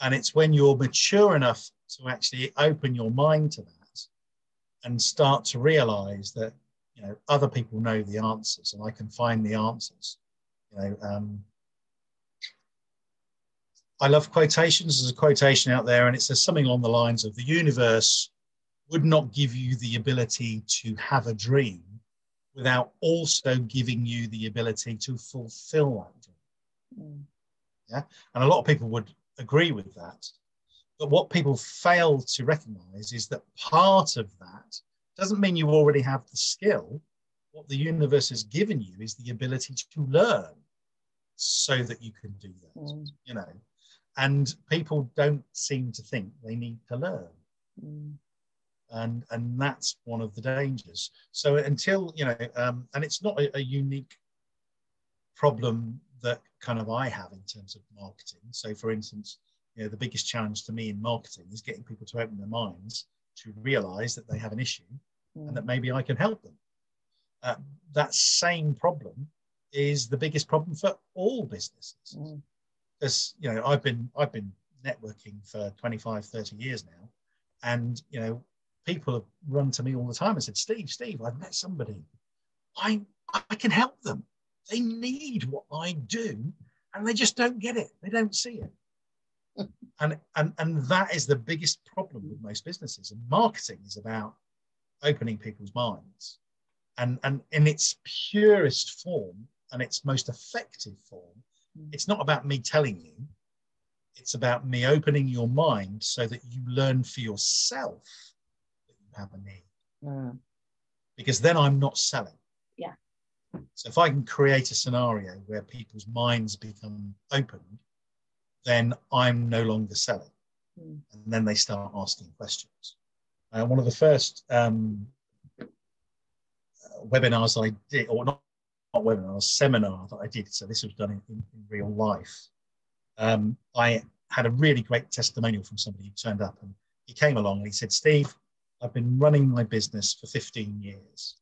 And it's when you're mature enough to actually open your mind to that and start to realize that other people know the answers and I can find the answers. I love quotations. There's a quotation out there and it says something along the lines of, the universe would not give you the ability to have a dream without also giving you the ability to fulfill that dream. Yeah, and a lot of people would agree with that. But what people fail to recognize is that part of that doesn't mean you already have the skill. What the universe has given you is the ability to learn so that you can do that, and people don't seem to think they need to learn. And that's one of the dangers. So until, and it's not a unique problem that kind of I have in terms of marketing. So for instance, the biggest challenge to me in marketing is getting people to open their minds to realize that they have an issue and that maybe I can help them. That same problem is the biggest problem for all businesses. Because, I've been networking for 25, 30 years now. And, people have run to me all the time and said, Steve, I've met somebody. I can help them. They need what I do and they just don't get it. They don't see it. And that is the biggest problem with most businesses. And marketing is about opening people's minds. And in its purest form, and its most effective form, it's not about me telling you. It's about me opening your mind so that you learn for yourself that you have a need. Because then I'm not selling. Yeah. So if I can create a scenario where people's minds become opened, then I'm no longer selling. And then they start asking questions. One of the first webinars I did, or not webinars, seminar that I did, so this was done in real life. I had a really great testimonial from somebody who turned up, and he came along and he said, Steve, I've been running my business for 15 years.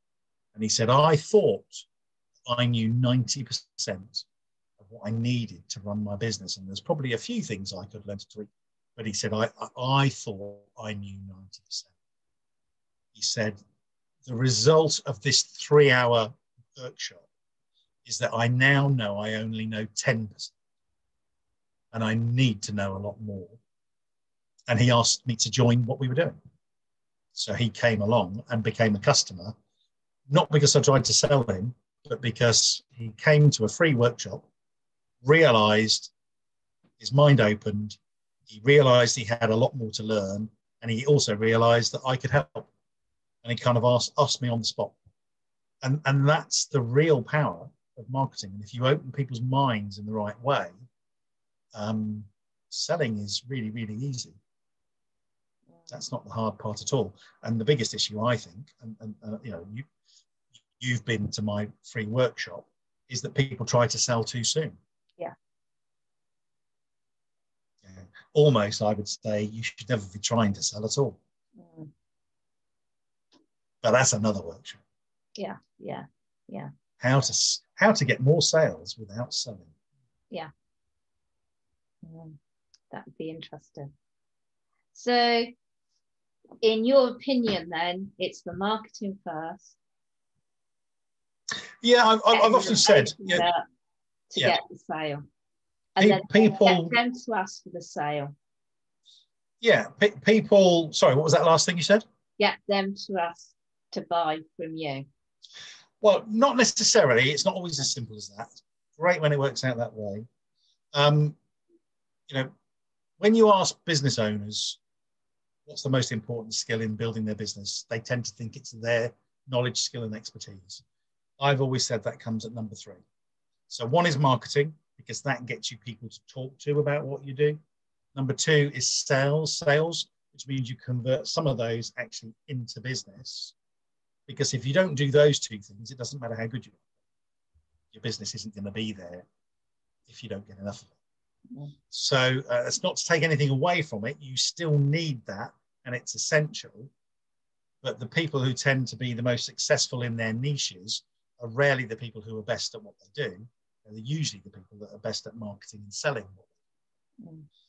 And he said, I thought I knew 90% of what I needed to run my business. And there's probably a few things I could learn to tweak. But he said, I thought I knew 90%. He said, the result of this 3-hour workshop is that I now know I only know 10%. And I need to know a lot more. And he asked me to join what we were doing. So he came along and became a customer, not because I tried to sell him, but because he came to a free workshop, realized his mind opened, he realized he had a lot more to learn, and he also realized that I could help. And he kind of asked me on the spot. And that's the real power of marketing. And if you open people's minds in the right way, selling is really, really easy. That's not the hard part at all. And the biggest issue, I think, and you know, you've been to my free workshop, is that people try to sell too soon. Yeah. Almost, I would say, you should never be trying to sell at all. But that's another workshop. Yeah. How to get more sales without selling. Yeah. That would be interesting. So, in your opinion, then, it's the marketing first. Yeah, I've often said to get the sale, and then people get them to ask for the sale. Yeah, people. Sorry, what was that last thing you said? Get them to ask to buy from you. Well, not necessarily. It's not always as simple as that. Great when it works out that way. You know, when you ask business owners what's the most important skill in building their business, they tend to think it's their knowledge, skill, and expertise. I've always said that comes at number 3. So 1 is marketing, because that gets you people to talk to about what you do. Number 2 is sales, which means you convert some of those actually into business. Because if you don't do those 2 things, it doesn't matter how good you are. Your business isn't going to be there if you don't get enough of it. So it's not to take anything away from it. You still need that, and it's essential. But the people who tend to be the most successful in their niches are rarely the people who are best at what they do. They're usually the people that are best at marketing and selling.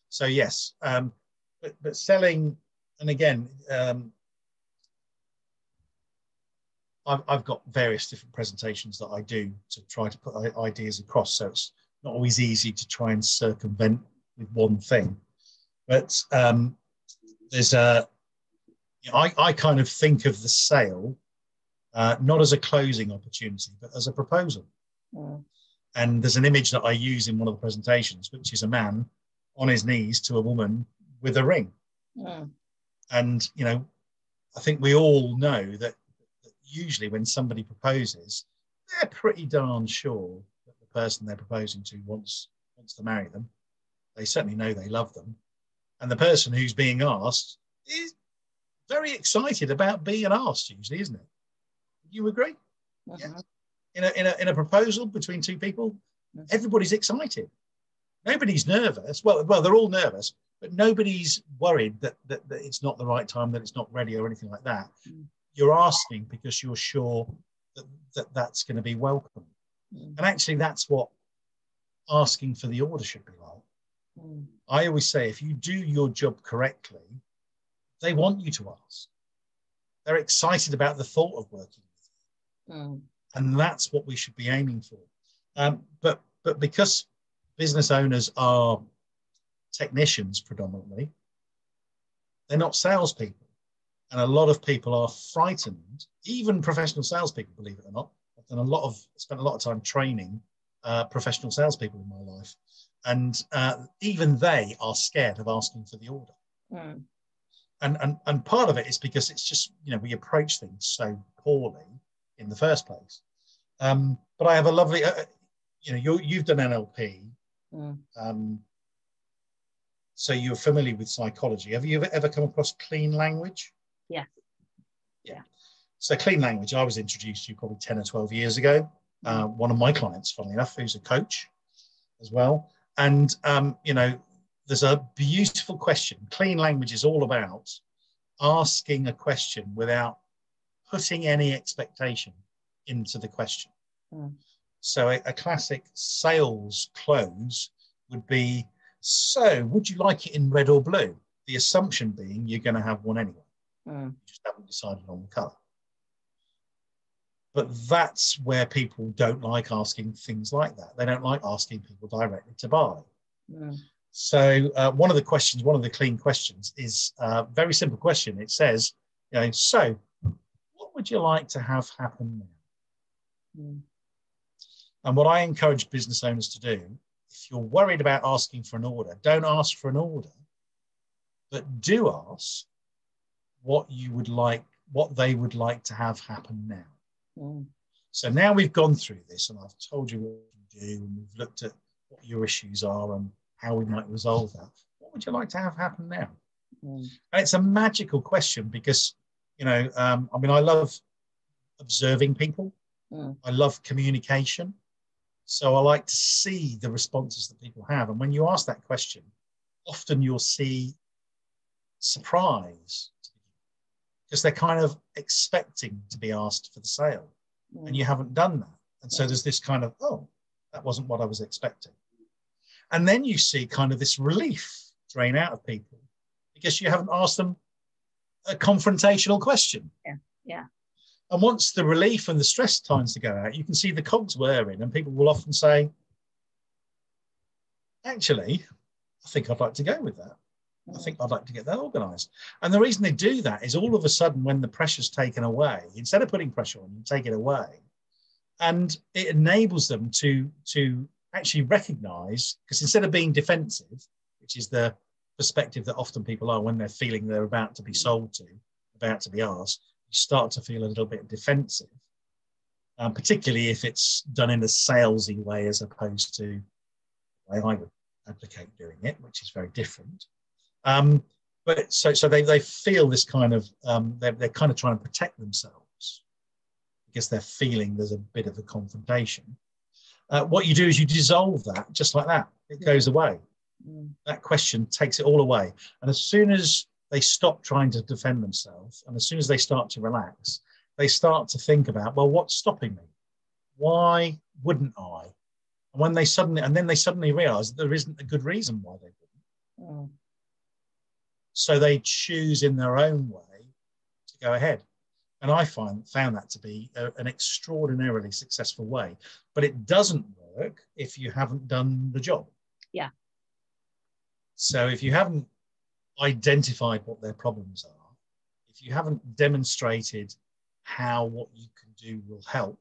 So yes, but selling, and again, I've got various different presentations that I do to try to put ideas across. So it's not always easy to try and circumvent with one thing. But there's I kind of think of the sale not as a closing opportunity, but as a proposal. And there's an image that I use in one of the presentations, which is a man on his knees to a woman with a ring. And, you know, I think we all know that usually when somebody proposes, they're pretty darn sure that the person they're proposing to wants to marry them. They certainly know they love them. And the person who's being asked is very excited about being asked, usually, isn't it? You agree? Yeah. In a proposal between 2 people, everybody's excited. Nobody's nervous. Well, they're all nervous, but nobody's worried that it's not the right time, that it's not ready or anything like that. You're asking because you're sure that's going to be welcome. And actually, that's what asking for the order should be like. I always say, if you do your job correctly, they want you to ask. They're excited about the thought of working with you. And that's what we should be aiming for. But because business owners are technicians predominantly, they're not salespeople. And a lot of people are frightened, even professional salespeople, believe it or not, are spent a lot of time training professional salespeople in my life, and even they are scared of asking for the order. Mm. And part of it is because it's just, we approach things so poorly in the first place. But I have a lovely, you've done NLP. Mm. So you're familiar with psychology. Have you ever come across clean language? Yeah. Yeah. So clean language, I was introduced to probably 10 or 12 years ago. One of my clients, funnily enough, who's a coach as well. And, there's a beautiful question. Clean language is all about asking a question without putting any expectation into the question. Mm. So a classic sales close would be, so would you like it in red or blue? The assumption being you're going to have one anyway. Mm. You just haven't decided on the colour. But that's where people don't like asking things like that. They don't like asking people directly to buy. Mm. So one of the clean questions is a very simple question. It says, so what would you like to have happen now? Mm. And what I encourage business owners to do, if you're worried about asking for an order, don't ask for an order, but do ask what they would like to have happen now. Mm. So now we've gone through this and I've told you what you do and we've looked at what your issues are and how we might resolve that. What would you like to have happen now? Mm. And it's a magical question because, I love observing people. Mm. I love communication. So I like to see the responses that people have. And when you ask that question, often you'll see surprise because they're kind of expecting to be asked for the sale. Mm. And you haven't done that. And so there's this kind of, oh, that wasn't what I was expecting. And then you see kind of this relief drain out of people because you haven't asked them a confrontational question. Yeah, yeah. And once the relief and the stress times to go out, you can see the cogs whirring and people will often say, actually, I think I'd like to go with that. I think I'd like to get that organised. And the reason they do that is all of a sudden when the pressure's taken away, instead of putting pressure on, you take it away. And it enables them to actually recognise, because instead of being defensive, which is the perspective that often people are when they're feeling they're about to be sold to, about to be asked, you start to feel a little bit defensive, particularly if it's done in a salesy way as opposed to the way I would advocate doing it, which is very different. But so they feel this kind of, they're kind of trying to protect themselves because they're feeling there's a bit of a confrontation. What you do is you dissolve that just like that. It goes away. Mm. That question takes it all away. And as soon as they stop trying to defend themselves and as soon as they start to relax, they start to think about, well, what's stopping me? Why wouldn't I? And then they suddenly realize that there isn't a good reason why they wouldn't. Mm. So they choose in their own way to go ahead. And I found that to be an extraordinarily successful way. But it doesn't work if you haven't done the job. Yeah. So if you haven't identified what their problems are, if you haven't demonstrated how what you can do will help,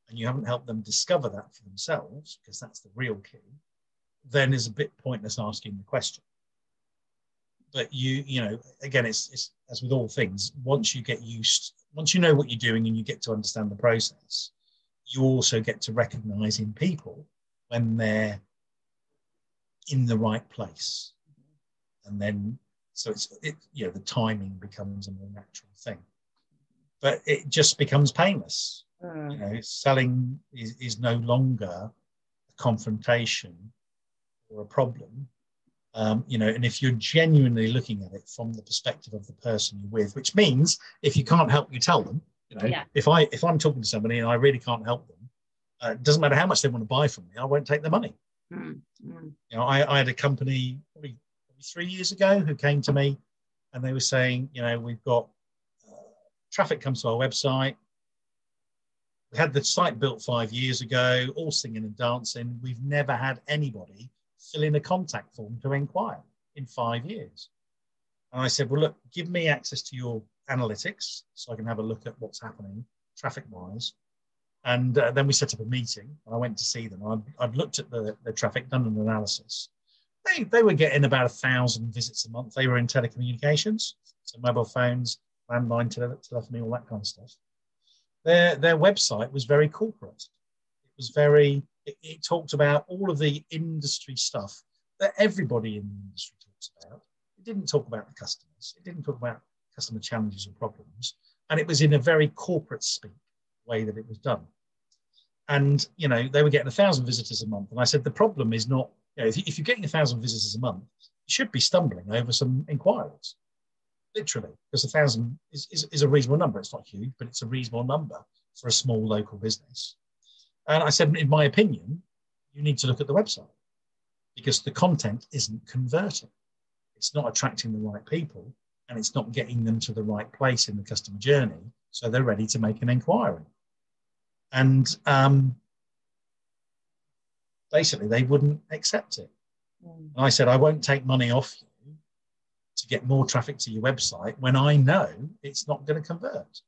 and you haven't helped them discover that for themselves, because that's the real key, then it's a bit pointless asking the question. But again, it's as with all things, once you know what you're doing and you get to understand the process, you also get to recognize in people when they're in the right place. And then, so the timing becomes a more natural thing. But it just becomes painless. Selling is no longer a confrontation or a problem. And if you're genuinely looking at it from the perspective of the person you're with, which means if you can't help, you tell them. Yeah. If I'm talking to somebody and I really can't help them, it doesn't matter how much they want to buy from me, I won't take the money. I had a company probably 3 years ago who came to me and they were saying, we've got traffic comes to our website. We had the site built 5 years ago, all singing and dancing. We've never had anybody fill in a contact form to inquire in 5 years. And I said, well, look, give me access to your analytics so I can have a look at what's happening traffic-wise. And then we set up a meeting. And I went to see them. I'd looked at the traffic, done an analysis. They were getting about 1,000 visits a month. They were in telecommunications, so mobile phones, landline telephony, all that kind of stuff. Their website was very corporate. It was it talked about all of the industry stuff that everybody in the industry talks about. It didn't talk about the customers. It didn't talk about customer challenges or problems. And it was in a very corporate speak way that it was done. And, you know, they were getting 1,000 visitors a month. And I said, the problem is not, you know, if you're getting 1,000 visitors a month, you should be stumbling over some inquiries, literally, because 1,000 is a reasonable number. It's not huge, but it's a reasonable number for a small local business. And I said, in my opinion, you need to look at the website because the content isn't converting. It's not attracting the right people and it's not getting them to the right place in the customer journey so they're ready to make an inquiry. And basically, they wouldn't accept it. And I said, I won't take money off you to get more traffic to your website when I know it's not going to convert.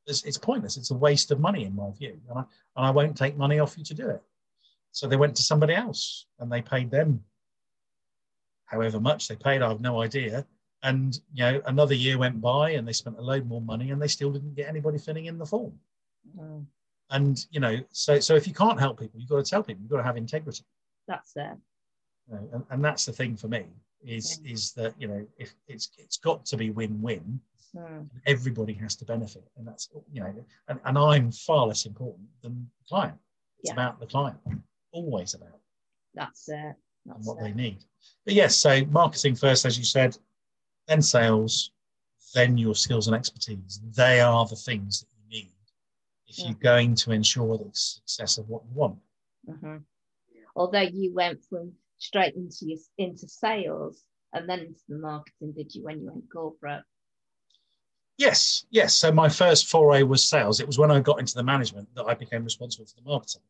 It's pointless. It's a waste of money in my view. And I won't take money off you to do it. So they went to somebody else and they paid them however much they paid. I have no idea. And, you know, another year went by and they spent a load more money and they still didn't get anybody filling in the form. Mm. And, you know, so if you can't help people, you've got to tell people, you've got to have integrity. That's it. You know, and that's the thing for me is that, you know, if it's got to be win-win, everybody has to benefit. And that's, you know, and I'm far less important than the client. It's about the client, always about. That's it. And what they need. But yes, so marketing first, as you said, then sales, then your skills and expertise. They are the things that you need if you're going to ensure the success of what you want. Mm-hmm. Although you went from straight into sales and then into the marketing, did you, when you went corporate? Yes. So my first foray was sales. It was when I got into the management that I became responsible for the marketing.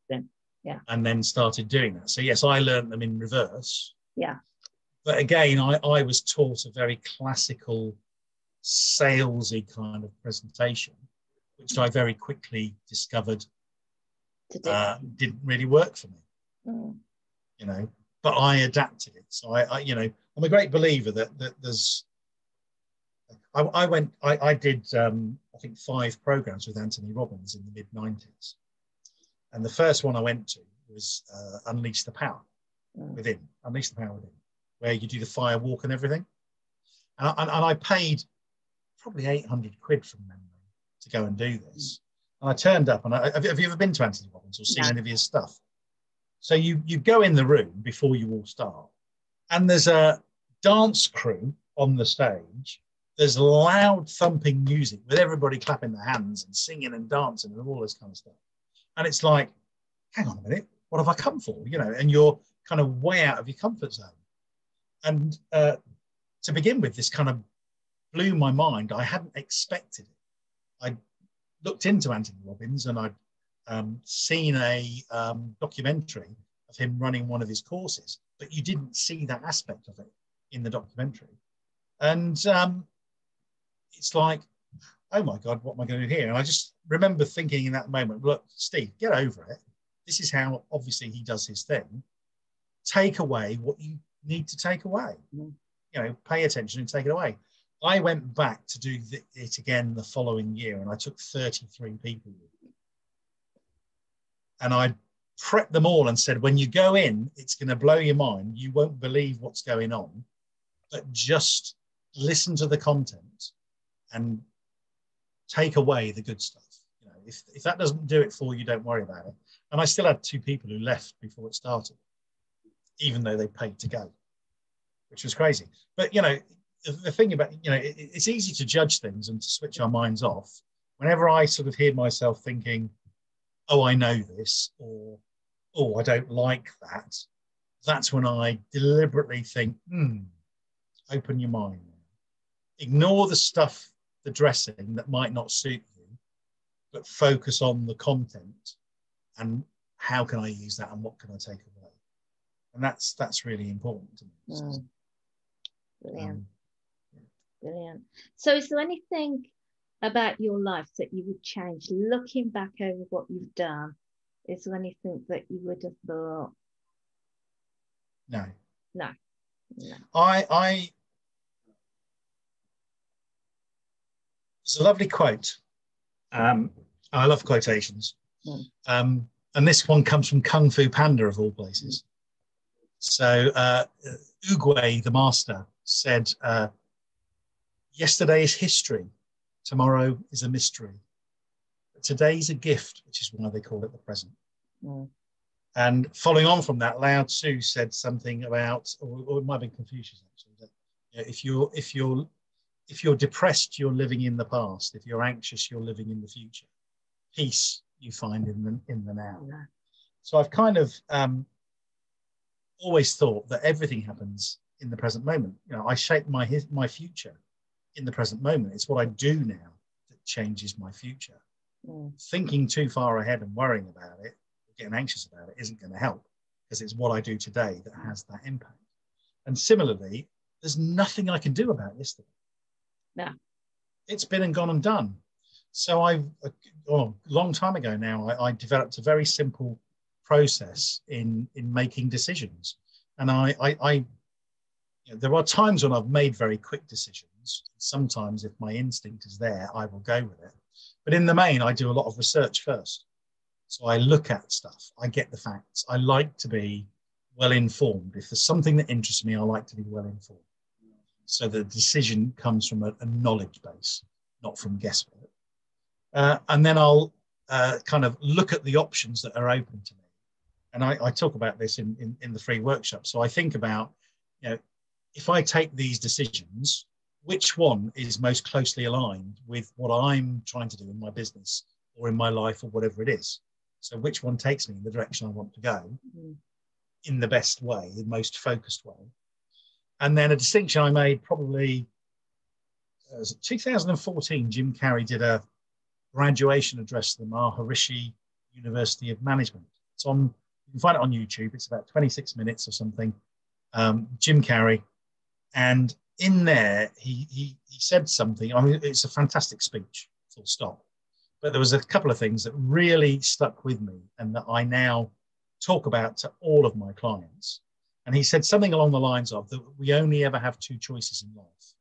Yeah. And then started doing that. So yes, I learned them in reverse. Yeah. But again, I was taught a very classical salesy kind of presentation, which I very quickly discovered didn't really work for me. You know, but I adapted it. So I you know, I'm a great believer that there's. I did I think 5 programs with Anthony Robbins in the mid-90s, and the first one I went to was Unleash the Power Within, where you do the fire walk and everything. And I paid probably 800 quid from memory to go and do this. And I turned up, and have you ever been to Anthony Robbins or seen any of his stuff? So you go in the room before you all start, and there's a dance crew on the stage. There's loud thumping music with everybody clapping their hands and singing and dancing and all this kind of stuff. And it's like, hang on a minute, what have I come for? You know, and you're kind of way out of your comfort zone. And to begin with, this kind of blew my mind. I hadn't expected it. I looked into Anthony Robbins and I'd seen a documentary of him running one of his courses, but you didn't see that aspect of it in the documentary. And it's like, oh my God, what am I going to do here? And I just remember thinking in that moment, look, Steve, get over it. This is how obviously he does his thing. Take away what you need to take away. You know, pay attention and take it away. I went back to do it again the following year, and I took 33 people with me. And I prepped them all and said, when you go in, it's going to blow your mind. You won't believe what's going on, but just listen to the content and take away the good stuff. You know, if that doesn't do it for you, don't worry about it. And I still had 2 people who left before it started, even though they paid to go, which was crazy. But, you know, the thing about, you know, it's easy to judge things and to switch our minds off. Whenever I sort of hear myself thinking, oh, I know this, or, oh, I don't like that, that's when I deliberately think, open your mind. Ignore the stuff, the dressing that might not suit you, but focus on the content and how can I use that and what can I take away? And that's really important to me. Brilliant. Brilliant. So is there anything about your life that you would change, looking back over what you've done? Is there anything that you would have thought? No. No. No. There's a lovely quote. I love quotations. And this one comes from Kung Fu Panda, of all places. So Oogway, the master, said, yesterday is history, tomorrow is a mystery. But today's a gift, which is why they call it the present. And following on from that, Lao Tzu said something about, or it might have been Confucius actually, that if you're depressed, you're living in the past. If you're anxious, you're living in the future. Peace you find in the now. Yeah. So I've kind of always thought that everything happens in the present moment. You know, I shape my future in the present moment. It's what I do now that changes my future. Thinking too far ahead and worrying about it, getting anxious about it, isn't going to help, because it's what I do today that has that impact. And similarly, there's nothing I can do about yesterday. No. It's been and gone and done. So a long time ago now, I developed a very simple process in making decisions. And there are times when I've made very quick decisions. Sometimes if my instinct is there, I will go with it. But in the main, I do a lot of research first. So I look at stuff, I get the facts. I like to be well informed. If there's something that interests me, I like to be well informed. So the decision comes from a knowledge base, not from guesswork. And then I'll kind of look at the options that are open to me. And I talk about this in the free workshop. So I think about, if I take these decisions, which one is most closely aligned with what I'm trying to do in my business or in my life or whatever it is? So which one takes me in the direction I want to go in the best way, the most focused way? And then a distinction I made probably, was it 2014, Jim Carrey did a graduation address to the Maharishi University of Management. It's on, you can find it on YouTube. It's about 26 minutes or something. Jim Carrey. And in there, he said something. I mean, it's a fantastic speech, full stop. But there was a couple of things that really stuck with me and that I now talk about to all of my clients. And he said something along the lines of that we only ever have two choices in life: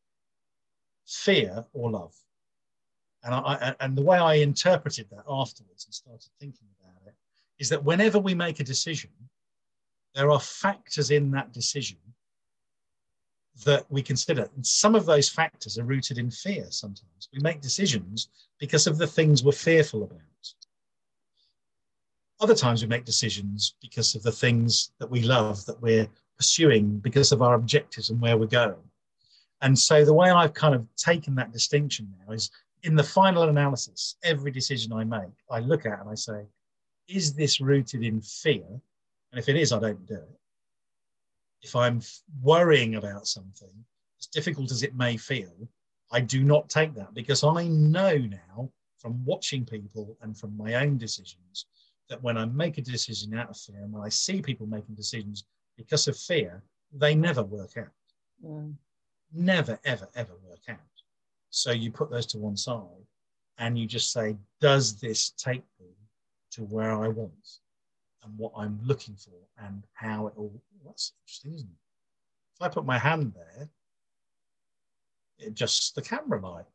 fear or love. And the way I interpreted that afterwards and started thinking about it is that whenever we make a decision, there are factors in that decision that we consider. And some of those factors are rooted in fear sometimes. We make decisions because of the things we're fearful about. Other times we make decisions because of the things that we love, that we're pursuing because of our objectives and where we're going. And so the way I've kind of taken that distinction now is, in the final analysis, every decision I make, I look at and I say, is this rooted in fear? And if it is, I don't do it. If I'm worrying about something, as difficult as it may feel, I do not take that, because I know now from watching people and from my own decisions that when I make a decision out of fear, and when I see people making decisions because of fear, they never work out. Never, ever, ever work out. So you put those to one side and you just say, does this take me to where I want and what I'm looking for and how it all, that's interesting, isn't it? If I put my hand there, it adjusts the camera light.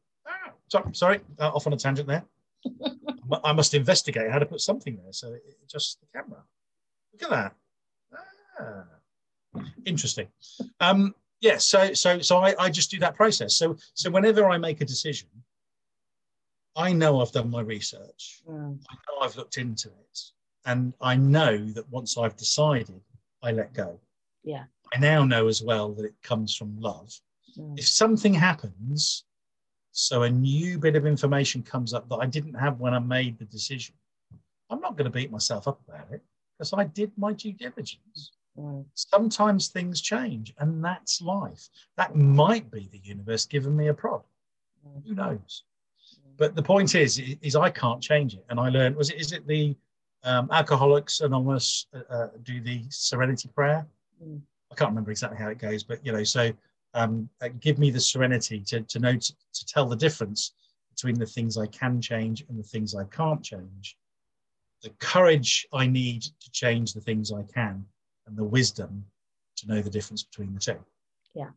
Sorry, off on a tangent there. I must investigate how to put something there so it adjusts the camera. Look at that. Interesting. Yeah, so I just do that process. So whenever I make a decision, I know I've done my research. I know I've looked into it. And I know that once I've decided, I let go. Yeah. I now know as well that it comes from love. If something happens, so a new bit of information comes up that I didn't have when I made the decision, I'm not going to beat myself up about it because I did my due diligence. Sometimes things change, and that's life. That might be the universe giving me a prod. Who knows? But the point is I can't change it. And I learned, is it the Alcoholics Anonymous do the serenity prayer? I can't remember exactly how it goes, but so give me the serenity to know, to tell the difference between the things I can change and the things I can't change, the courage I need to change the things I can, and the wisdom to know the difference between the two. Yeah.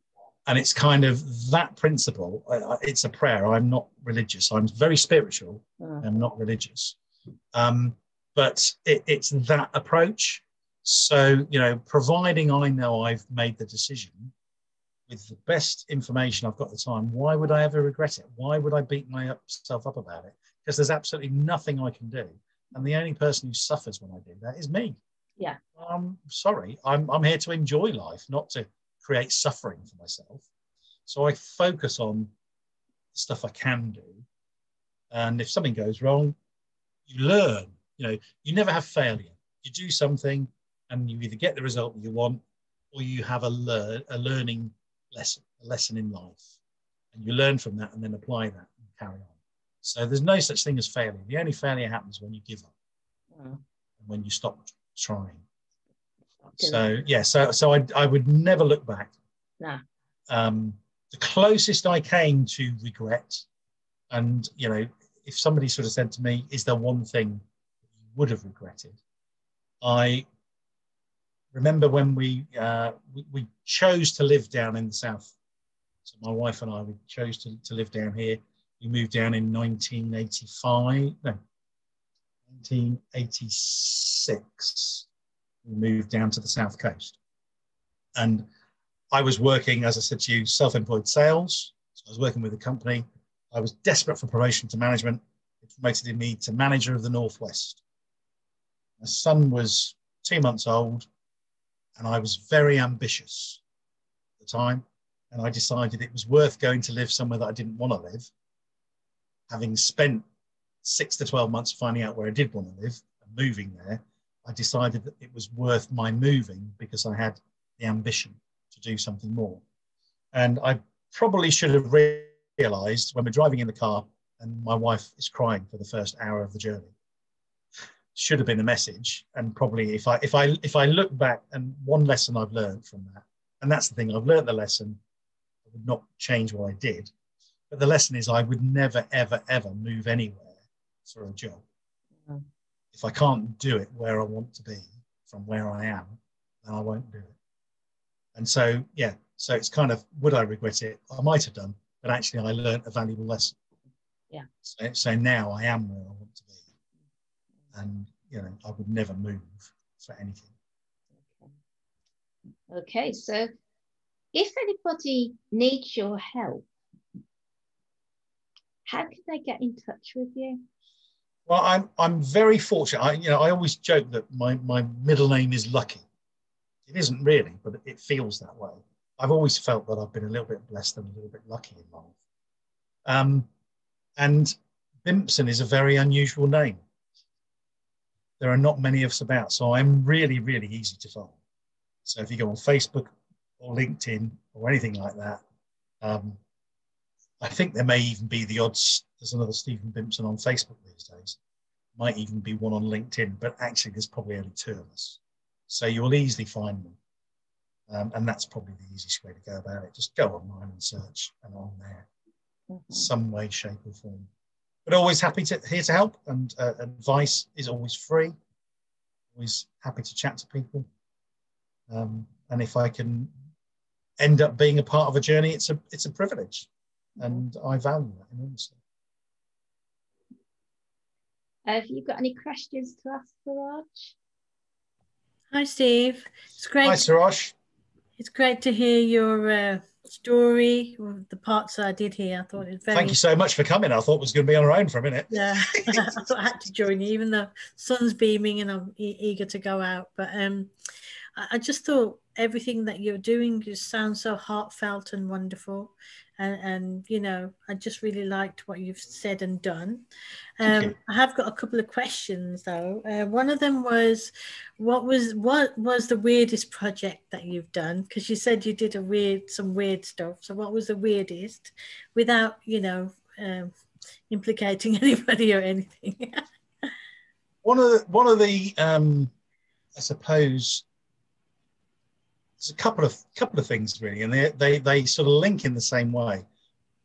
And it's kind of that principle. It's a prayer. I'm not religious. I'm very spiritual. I'm not religious. But it's that approach. So, you know, providing I know I've made the decision with the best information I've got at the time, why would I ever regret it? Why would I beat myself up about it? Because there's absolutely nothing I can do. And the only person who suffers when I do that is me. Yeah. I'm sorry. I'm here to enjoy life, not to create suffering for myself. So I focus on the stuff I can do. And if something goes wrong, you learn. You know, you never have failure. You do something and you either get the result that you want, or you have a learning lesson, a lesson in life. And you learn from that and then apply that and carry on. So there's no such thing as failure. The only failure happens when you give up, and when you stop trying. So yeah, so I would never look back. No. The closest I came to regret, and you know, if somebody sort of said to me, "Is there one thing you would have regretted?" I remember when we chose to live down in the south. So my wife and I, we chose to live down here. We moved down in 1986. We moved down to the south coast. And I was working, as I said to you, self-employed sales. So I was working with a company. I was desperate for promotion to management. It promoted me to manager of the Northwest. My son was 2 months old, and I was very ambitious at the time. And I decided it was worth going to live somewhere that I didn't want to live. Having spent 6 to 12 months finding out where I did want to live and moving there, I decided that it was worth my moving because I had the ambition to do something more. And I probably should have realized when we're driving in the car and my wife is crying for the first hour of the journey. Should have been a message. And probably if I look back, and one lesson I've learned from that, and that's the thing, I've learned the lesson. I would not change what I did. But the lesson is I would never, ever, ever move anywhere for a job. Mm-hmm. If I can't do it where I want to be from where I am, then I won't do it. And so, yeah, so it's kind of, would I regret it? I might have done, but actually I learned a valuable lesson. Yeah. So now I am where I want to be. And, you know, I would never move for anything. Okay, so if anybody needs your help, how can they get in touch with you? Well, I'm very fortunate. I always joke that my middle name is Lucky. It isn't really, but it feels that way. I've always felt that I've been a little bit blessed and a little bit lucky in life. And Bimpson is a very unusual name. There are not many of us about, so I'm really, really easy to find. So if you go on Facebook or LinkedIn or anything like that, I think there may even be the odds. There's another Stephen Bimpson on Facebook these days. Might even be one on LinkedIn, but actually there's probably only 2 of us. So you will easily find them. And that's probably the easiest way to go about it. Just go online and search, and I'm there. Mm-hmm. Some way, shape or form. But always happy here to help, and advice is always free. Always happy to chat to people. And if I can end up being a part of a journey, it's a privilege. And I value that enormously. Have you got any questions to ask Suraj? Hi, Steve. It's great. Hi, Suraj. It's great to hear your story, or the parts that I did hear. I thought it was very... Thank you so much for coming. I thought it was going to be on our own for a minute. Yeah, I thought I had to join you, even though the sun's beaming and I'm eager to go out. But I just thought everything that you're doing just sounds so heartfelt and wonderful. And you know, I just really liked what you've said and done. I have got a couple of questions though. One of them was, what was the weirdest project that you've done? Because you said you did some weird stuff. So what was the weirdest, without, you know, implicating anybody or anything? One of the I suppose there's a couple of things really, and they sort of link in the same way.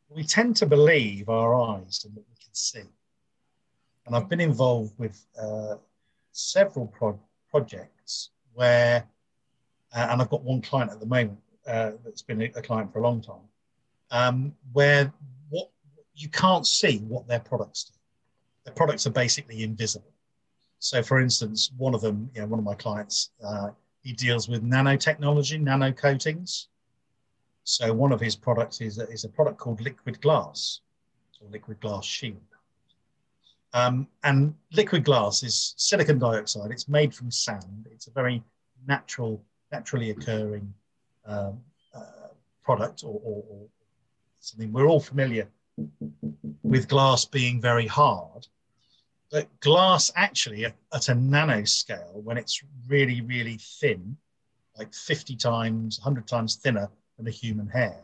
we tend to believe our eyes and what we can see. And I've been involved with several projects where, and I've got one client at the moment that's been a client for a long time, where what you can't see what their products do. Their products are basically invisible. So, for instance, one of them, one of my clients, he deals with nanotechnology, nano coatings. So, one of his products is a product called liquid glass, or liquid glass shield. And liquid glass is silicon dioxide. It's made from sand. It's a very naturally occurring product, or something. We're all familiar with glass being very hard. But glass actually at a nanoscale, when it's really, really thin, like 50 times, 100 times thinner than a human hair,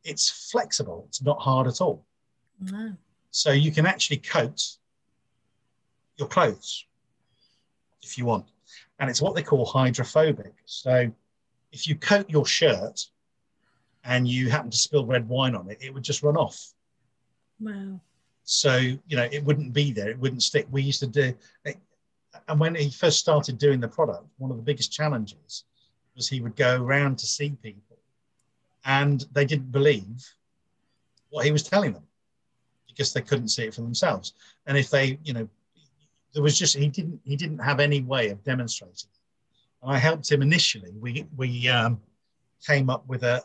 it's flexible. It's not hard at all. No. So you can actually coat your clothes if you want. And it's what they call hydrophobic. So if you coat your shirt and you happen to spill red wine on it, it would just run off. Wow. So, it wouldn't be there. It wouldn't stick. We used to do it. And when he first started doing the product, one of the biggest challenges was he would go around to see people and they didn't believe what he was telling them because they couldn't see it for themselves. And if they, there was just, he didn't have any way of demonstrating. And I helped him initially. We came up with a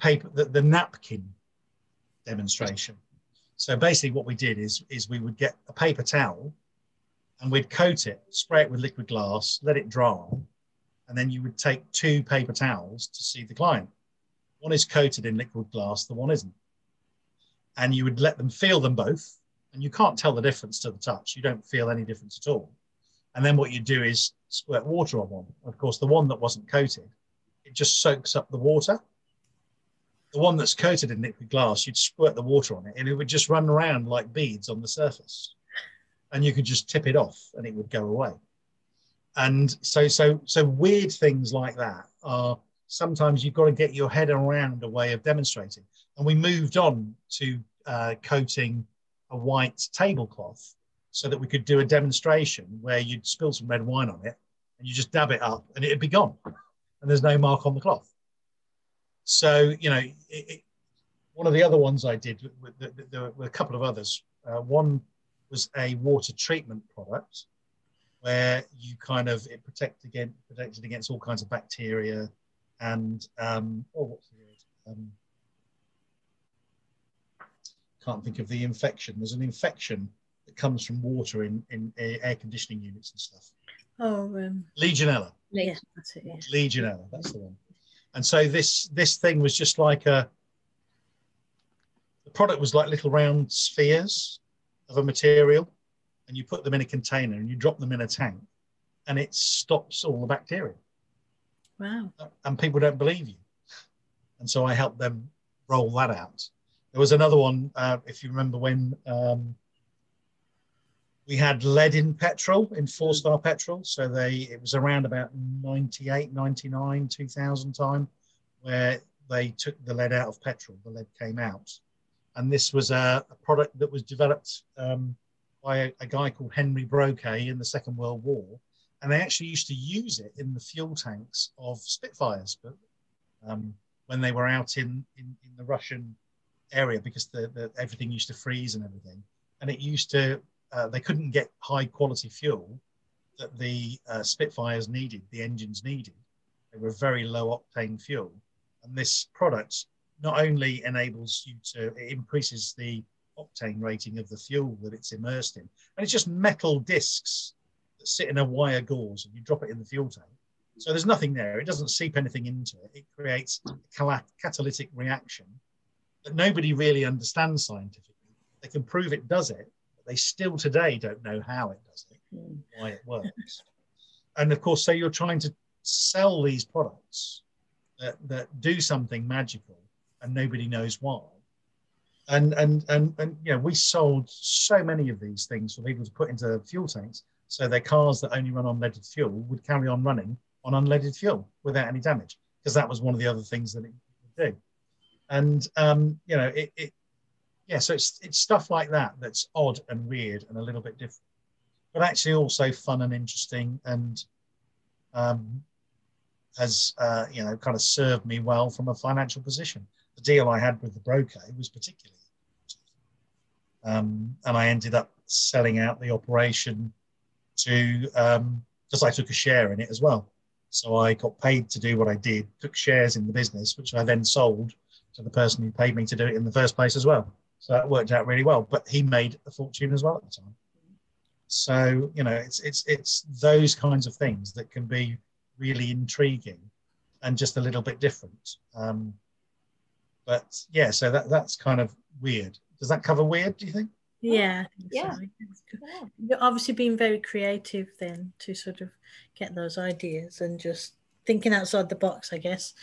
paper, the napkin demonstration. So basically what we did is we would get a paper towel and we'd coat it, spray it with liquid glass, let it dry, and then you would take 2 paper towels to see the client. One is coated in liquid glass, the one isn't. And you would let them feel them both, and you can't tell the difference to the touch. You don't feel any difference at all. And then what you do is squirt water on one. Of course, the one that wasn't coated, it just soaks up the water. The one that's coated in liquid glass, you'd squirt the water on it and it would just run around like beads on the surface. And you could just tip it off and it would go away. And so weird things like that are sometimes you've got to get your head around a way of demonstrating. And we moved on to coating a white tablecloth so that we could do a demonstration where you'd spill some red wine on it and you just dab it up and it'd be gone. And there's no mark on the cloth. So, one of the other ones I did, there were a couple of others. One was a water treatment product where you it protected against all kinds of bacteria and, what's the word? Can't think of the infection. There's an infection that comes from water in air conditioning units and stuff. Oh, Legionella. Yeah, that's it. Yeah. Legionella, that's the one. And so this thing was just like the product was like little round spheres of a material, and you put them in a container and you drop them in a tank, and it stops all the bacteria. Wow. And people don't believe you. And so I helped them roll that out. There was another one, if you remember when we had lead in petrol, in 4-star petrol. So it was around about 98, 99, 2000 time where they took the lead out of petrol. The lead came out. And this was a product that was developed by a guy called Henry Brochet in the Second World War. And they actually used to use it in the fuel tanks of Spitfires, but when they were out in the Russian area, because everything used to freeze and everything. And it used to, they couldn't get high quality fuel that the Spitfires needed, the engines needed. They were very low octane fuel. And this product not only enables you it increases the octane rating of the fuel that it's immersed in. And it's just metal discs that sit in a wire gauze and you drop it in the fuel tank. So there's nothing there. It doesn't seep anything into it. It creates a catalytic reaction that nobody really understands scientifically. They can prove it does it, but they still today don't know how it does it, why it works. And of course, so you're trying to sell these products that do something magical and nobody knows why. And we sold so many of these things for people to put into fuel tanks, so their cars that only run on leaded fuel would carry on running on unleaded fuel without any damage, because that was one of the other things that it would do. And you know, yeah, so it's stuff like that that's odd and weird and a little bit different, but actually also fun and interesting, and has you know, kind of served me well from a financial position. The deal I had with the broker was particularly, and I ended up selling out the operation to, because I took a share in it as well. So I got paid to do what I did, took shares in the business, which I then sold to the person who paid me to do it in the first place as well. So that worked out really well. But he made a fortune as well at the time. So, you know, it's those kinds of things that can be really intriguing and just a little bit different. But yeah, so that's kind of weird. Does that cover weird, do you think? Yeah, Yeah. so. You're obviously being very creative then to sort of get those ideas and just thinking outside the box, I guess.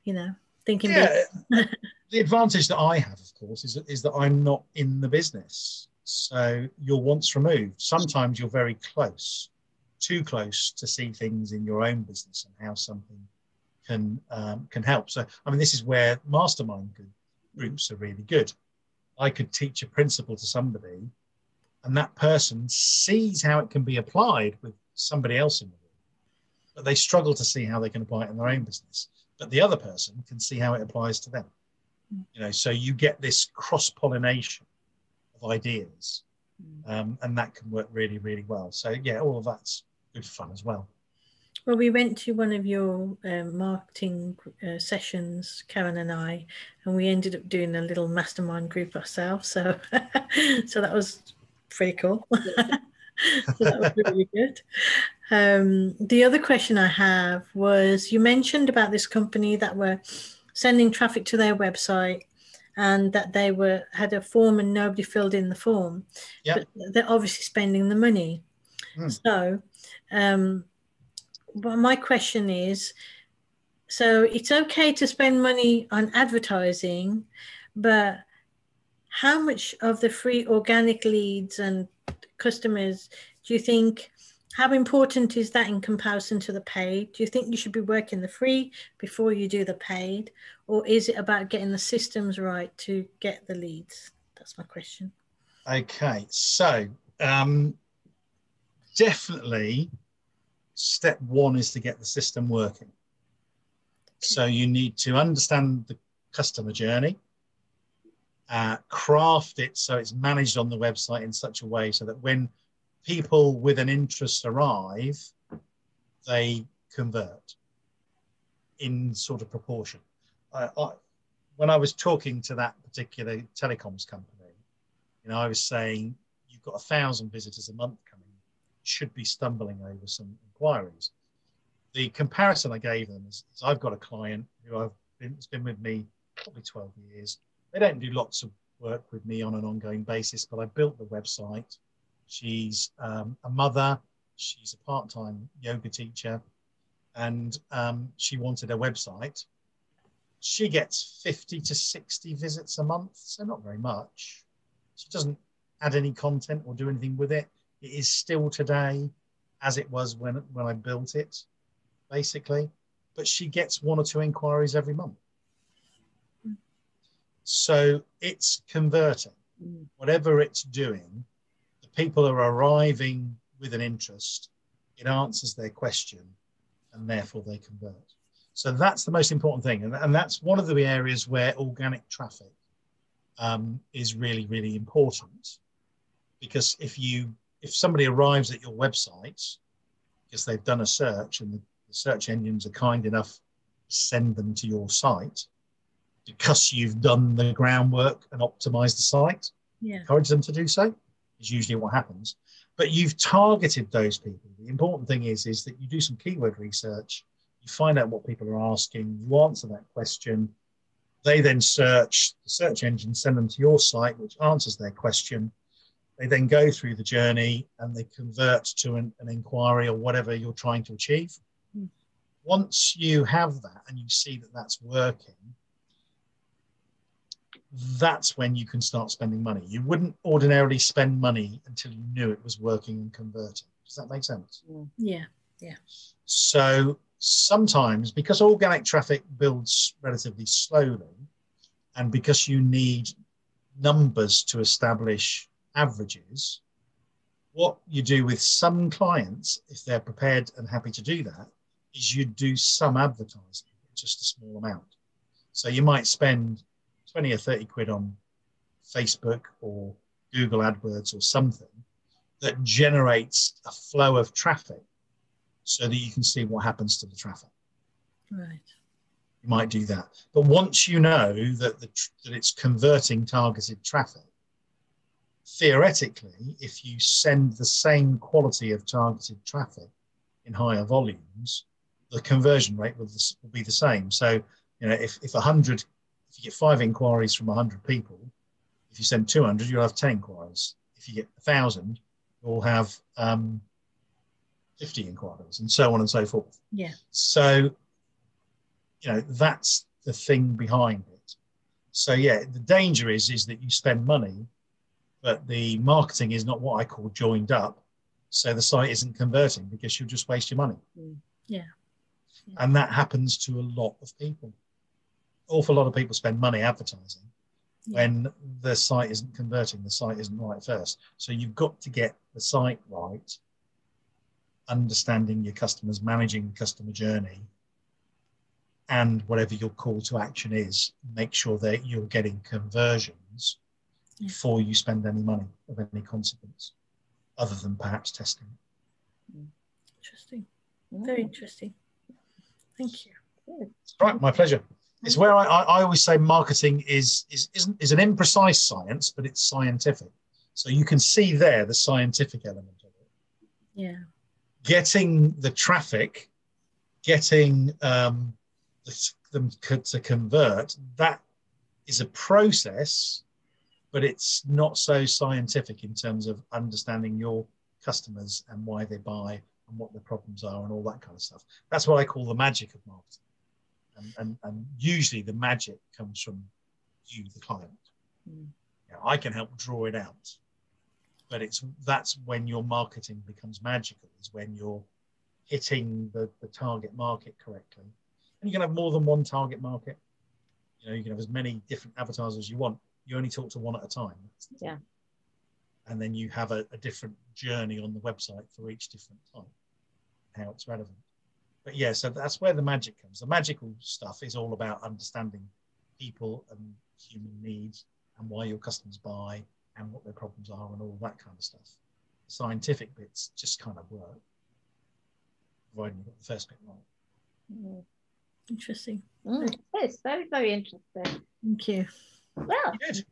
You know, thinking. Yeah. The advantage that I have, of course, is that I'm not in the business. So you're once removed. Sometimes you're very close, too close to see things in your own business and how something can help. So, I mean, this is where mastermind groups are really good. I could teach a principle to somebody, and that person sees how it can be applied with somebody else in the room, but they struggle to see how they can apply it in their own business. But the other person can see how it applies to them. You know, so you get this cross-pollination of ideas, and that can work really, really well. So yeah, all of that's good fun as well. Well, we went to one of your marketing sessions, Karen and I, and we ended up doing a little mastermind group ourselves. So, so that was pretty cool. So that was really good. The other question I have was, you mentioned about this company that were sending traffic to their website, and that they had a form and nobody filled in the form. Yep. But they're obviously spending the money. So, but my question is, so it's okay to spend money on advertising, but how much of the free organic leads and customers do you think, how important is that in comparison to the paid? Do you think you should be working the free before you do the paid? Or is it about getting the systems right to get the leads? That's my question. Okay, so definitely step one is to get the system working. Okay. So you need to understand the customer journey, craft it so it's managed on the website in such a way so that when people with an interest arrive, they convert in sort of proportion. When I was talking to that particular telecoms company, you know, I was saying, you've got 1,000 visitors a month coming, should be stumbling over some inquiries. The comparison I gave them is I've got a client who has been with me probably 12 years. They don't do lots of work with me on an ongoing basis, but I built the website. She's a mother, she's a part-time yoga teacher, and she wanted a website. She gets 50 to 60 visits a month, so not very much. She doesn't add any content or do anything with it. It is still today as it was when I built it, basically. But she gets 1 or 2 inquiries every month. So it's converting. Whatever it's doing, the people are arriving with an interest. It answers their question, and therefore they convert. So that's the most important thing. And that's one of the areas where organic traffic is really, really important. Because if somebody arrives at your website because they've done a search and the search engines are kind enough to send them to your site because you've done the groundwork and optimized the site, encourage them to do so, is usually what happens. But you've targeted those people. The important thing is that you do some keyword research, you find out what people are asking, you answer that question, they then search, the search engine send them to your site, which answers their question. They then go through the journey and they convert to an inquiry or whatever you're trying to achieve. Once you have that and you see that that's working, that's when you can start spending money. You wouldn't ordinarily spend money until you knew it was working and converting. Does that make sense? Yeah. So sometimes, because organic traffic builds relatively slowly, And because you need numbers to establish averages, what you do with some clients, if they're prepared and happy to do that, is you do some advertising, just a small amount. So you might spend 20 or 30 quid on Facebook or Google AdWords or something that generates a flow of traffic so that you can see what happens to the traffic. Right. You might do that. But once you know that, that it's converting targeted traffic, theoretically, if you send the same quality of targeted traffic in higher volumes, the conversion rate will be the same. So, you know, if you get 5 inquiries from 100 people, if you send 200, you'll have 10 inquiries. If you get 1,000, you'll have 50 inquiries, and so on and so forth. Yeah. So, you know, that's the thing behind it. So yeah, the danger is that you spend money, but the marketing is not what I call joined up. So the site isn't converting because you'll just waste your money. Yeah. And that happens to a lot of people. Awful lot of people spend money advertising when the site isn't converting, the site isn't right first. So you've got to get the site right, understanding your customers, managing the customer journey, and whatever your call to action is, make sure that you're getting conversions before you spend any money of any consequence, other than perhaps testing. Interesting. Very interesting. Thank you. Right, my pleasure. It's where I always say marketing is an imprecise science, but it's scientific. So you can see there the scientific element of it. Yeah. Getting the traffic, getting them to convert, that is a process, but it's not so scientific in terms of understanding your customers and why they buy and what their problems are and all that kind of stuff. That's what I call the magic of marketing. And usually the magic comes from you, the client. You know, I can help draw it out, but that's when your marketing becomes magical, is when you're hitting the target market correctly. And you can have more than one target market. You know, you can have as many different advertisers as you want. You only talk to one at a time. Yeah. And then you have a different journey on the website for each different type, how it's relevant. But yeah, so that's where the magic comes. The magical stuff is all about understanding people and human needs and why your customers buy and what their problems are and all that kind of stuff. The scientific bits just kind of work, providing you got the first bit right. Interesting. It's very, very interesting. Thank you. Well, Good.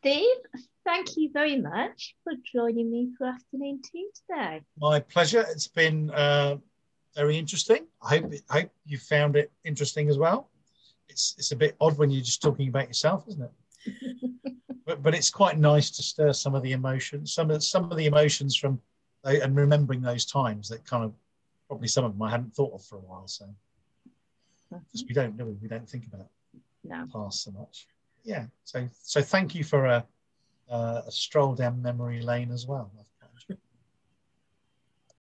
Steve, thank you very much for joining me for afternoon tea today. My pleasure. It's been very interesting. I hope you found it interesting as well. It's a bit odd when you're just talking about yourself, isn't it? but it's quite nice to stir some of the emotions, some of the emotions from and remembering those times that kind of probably some of them I hadn't thought of for a while. So because we don't think about the past so much. Yeah. So thank you for a stroll down memory lane as well.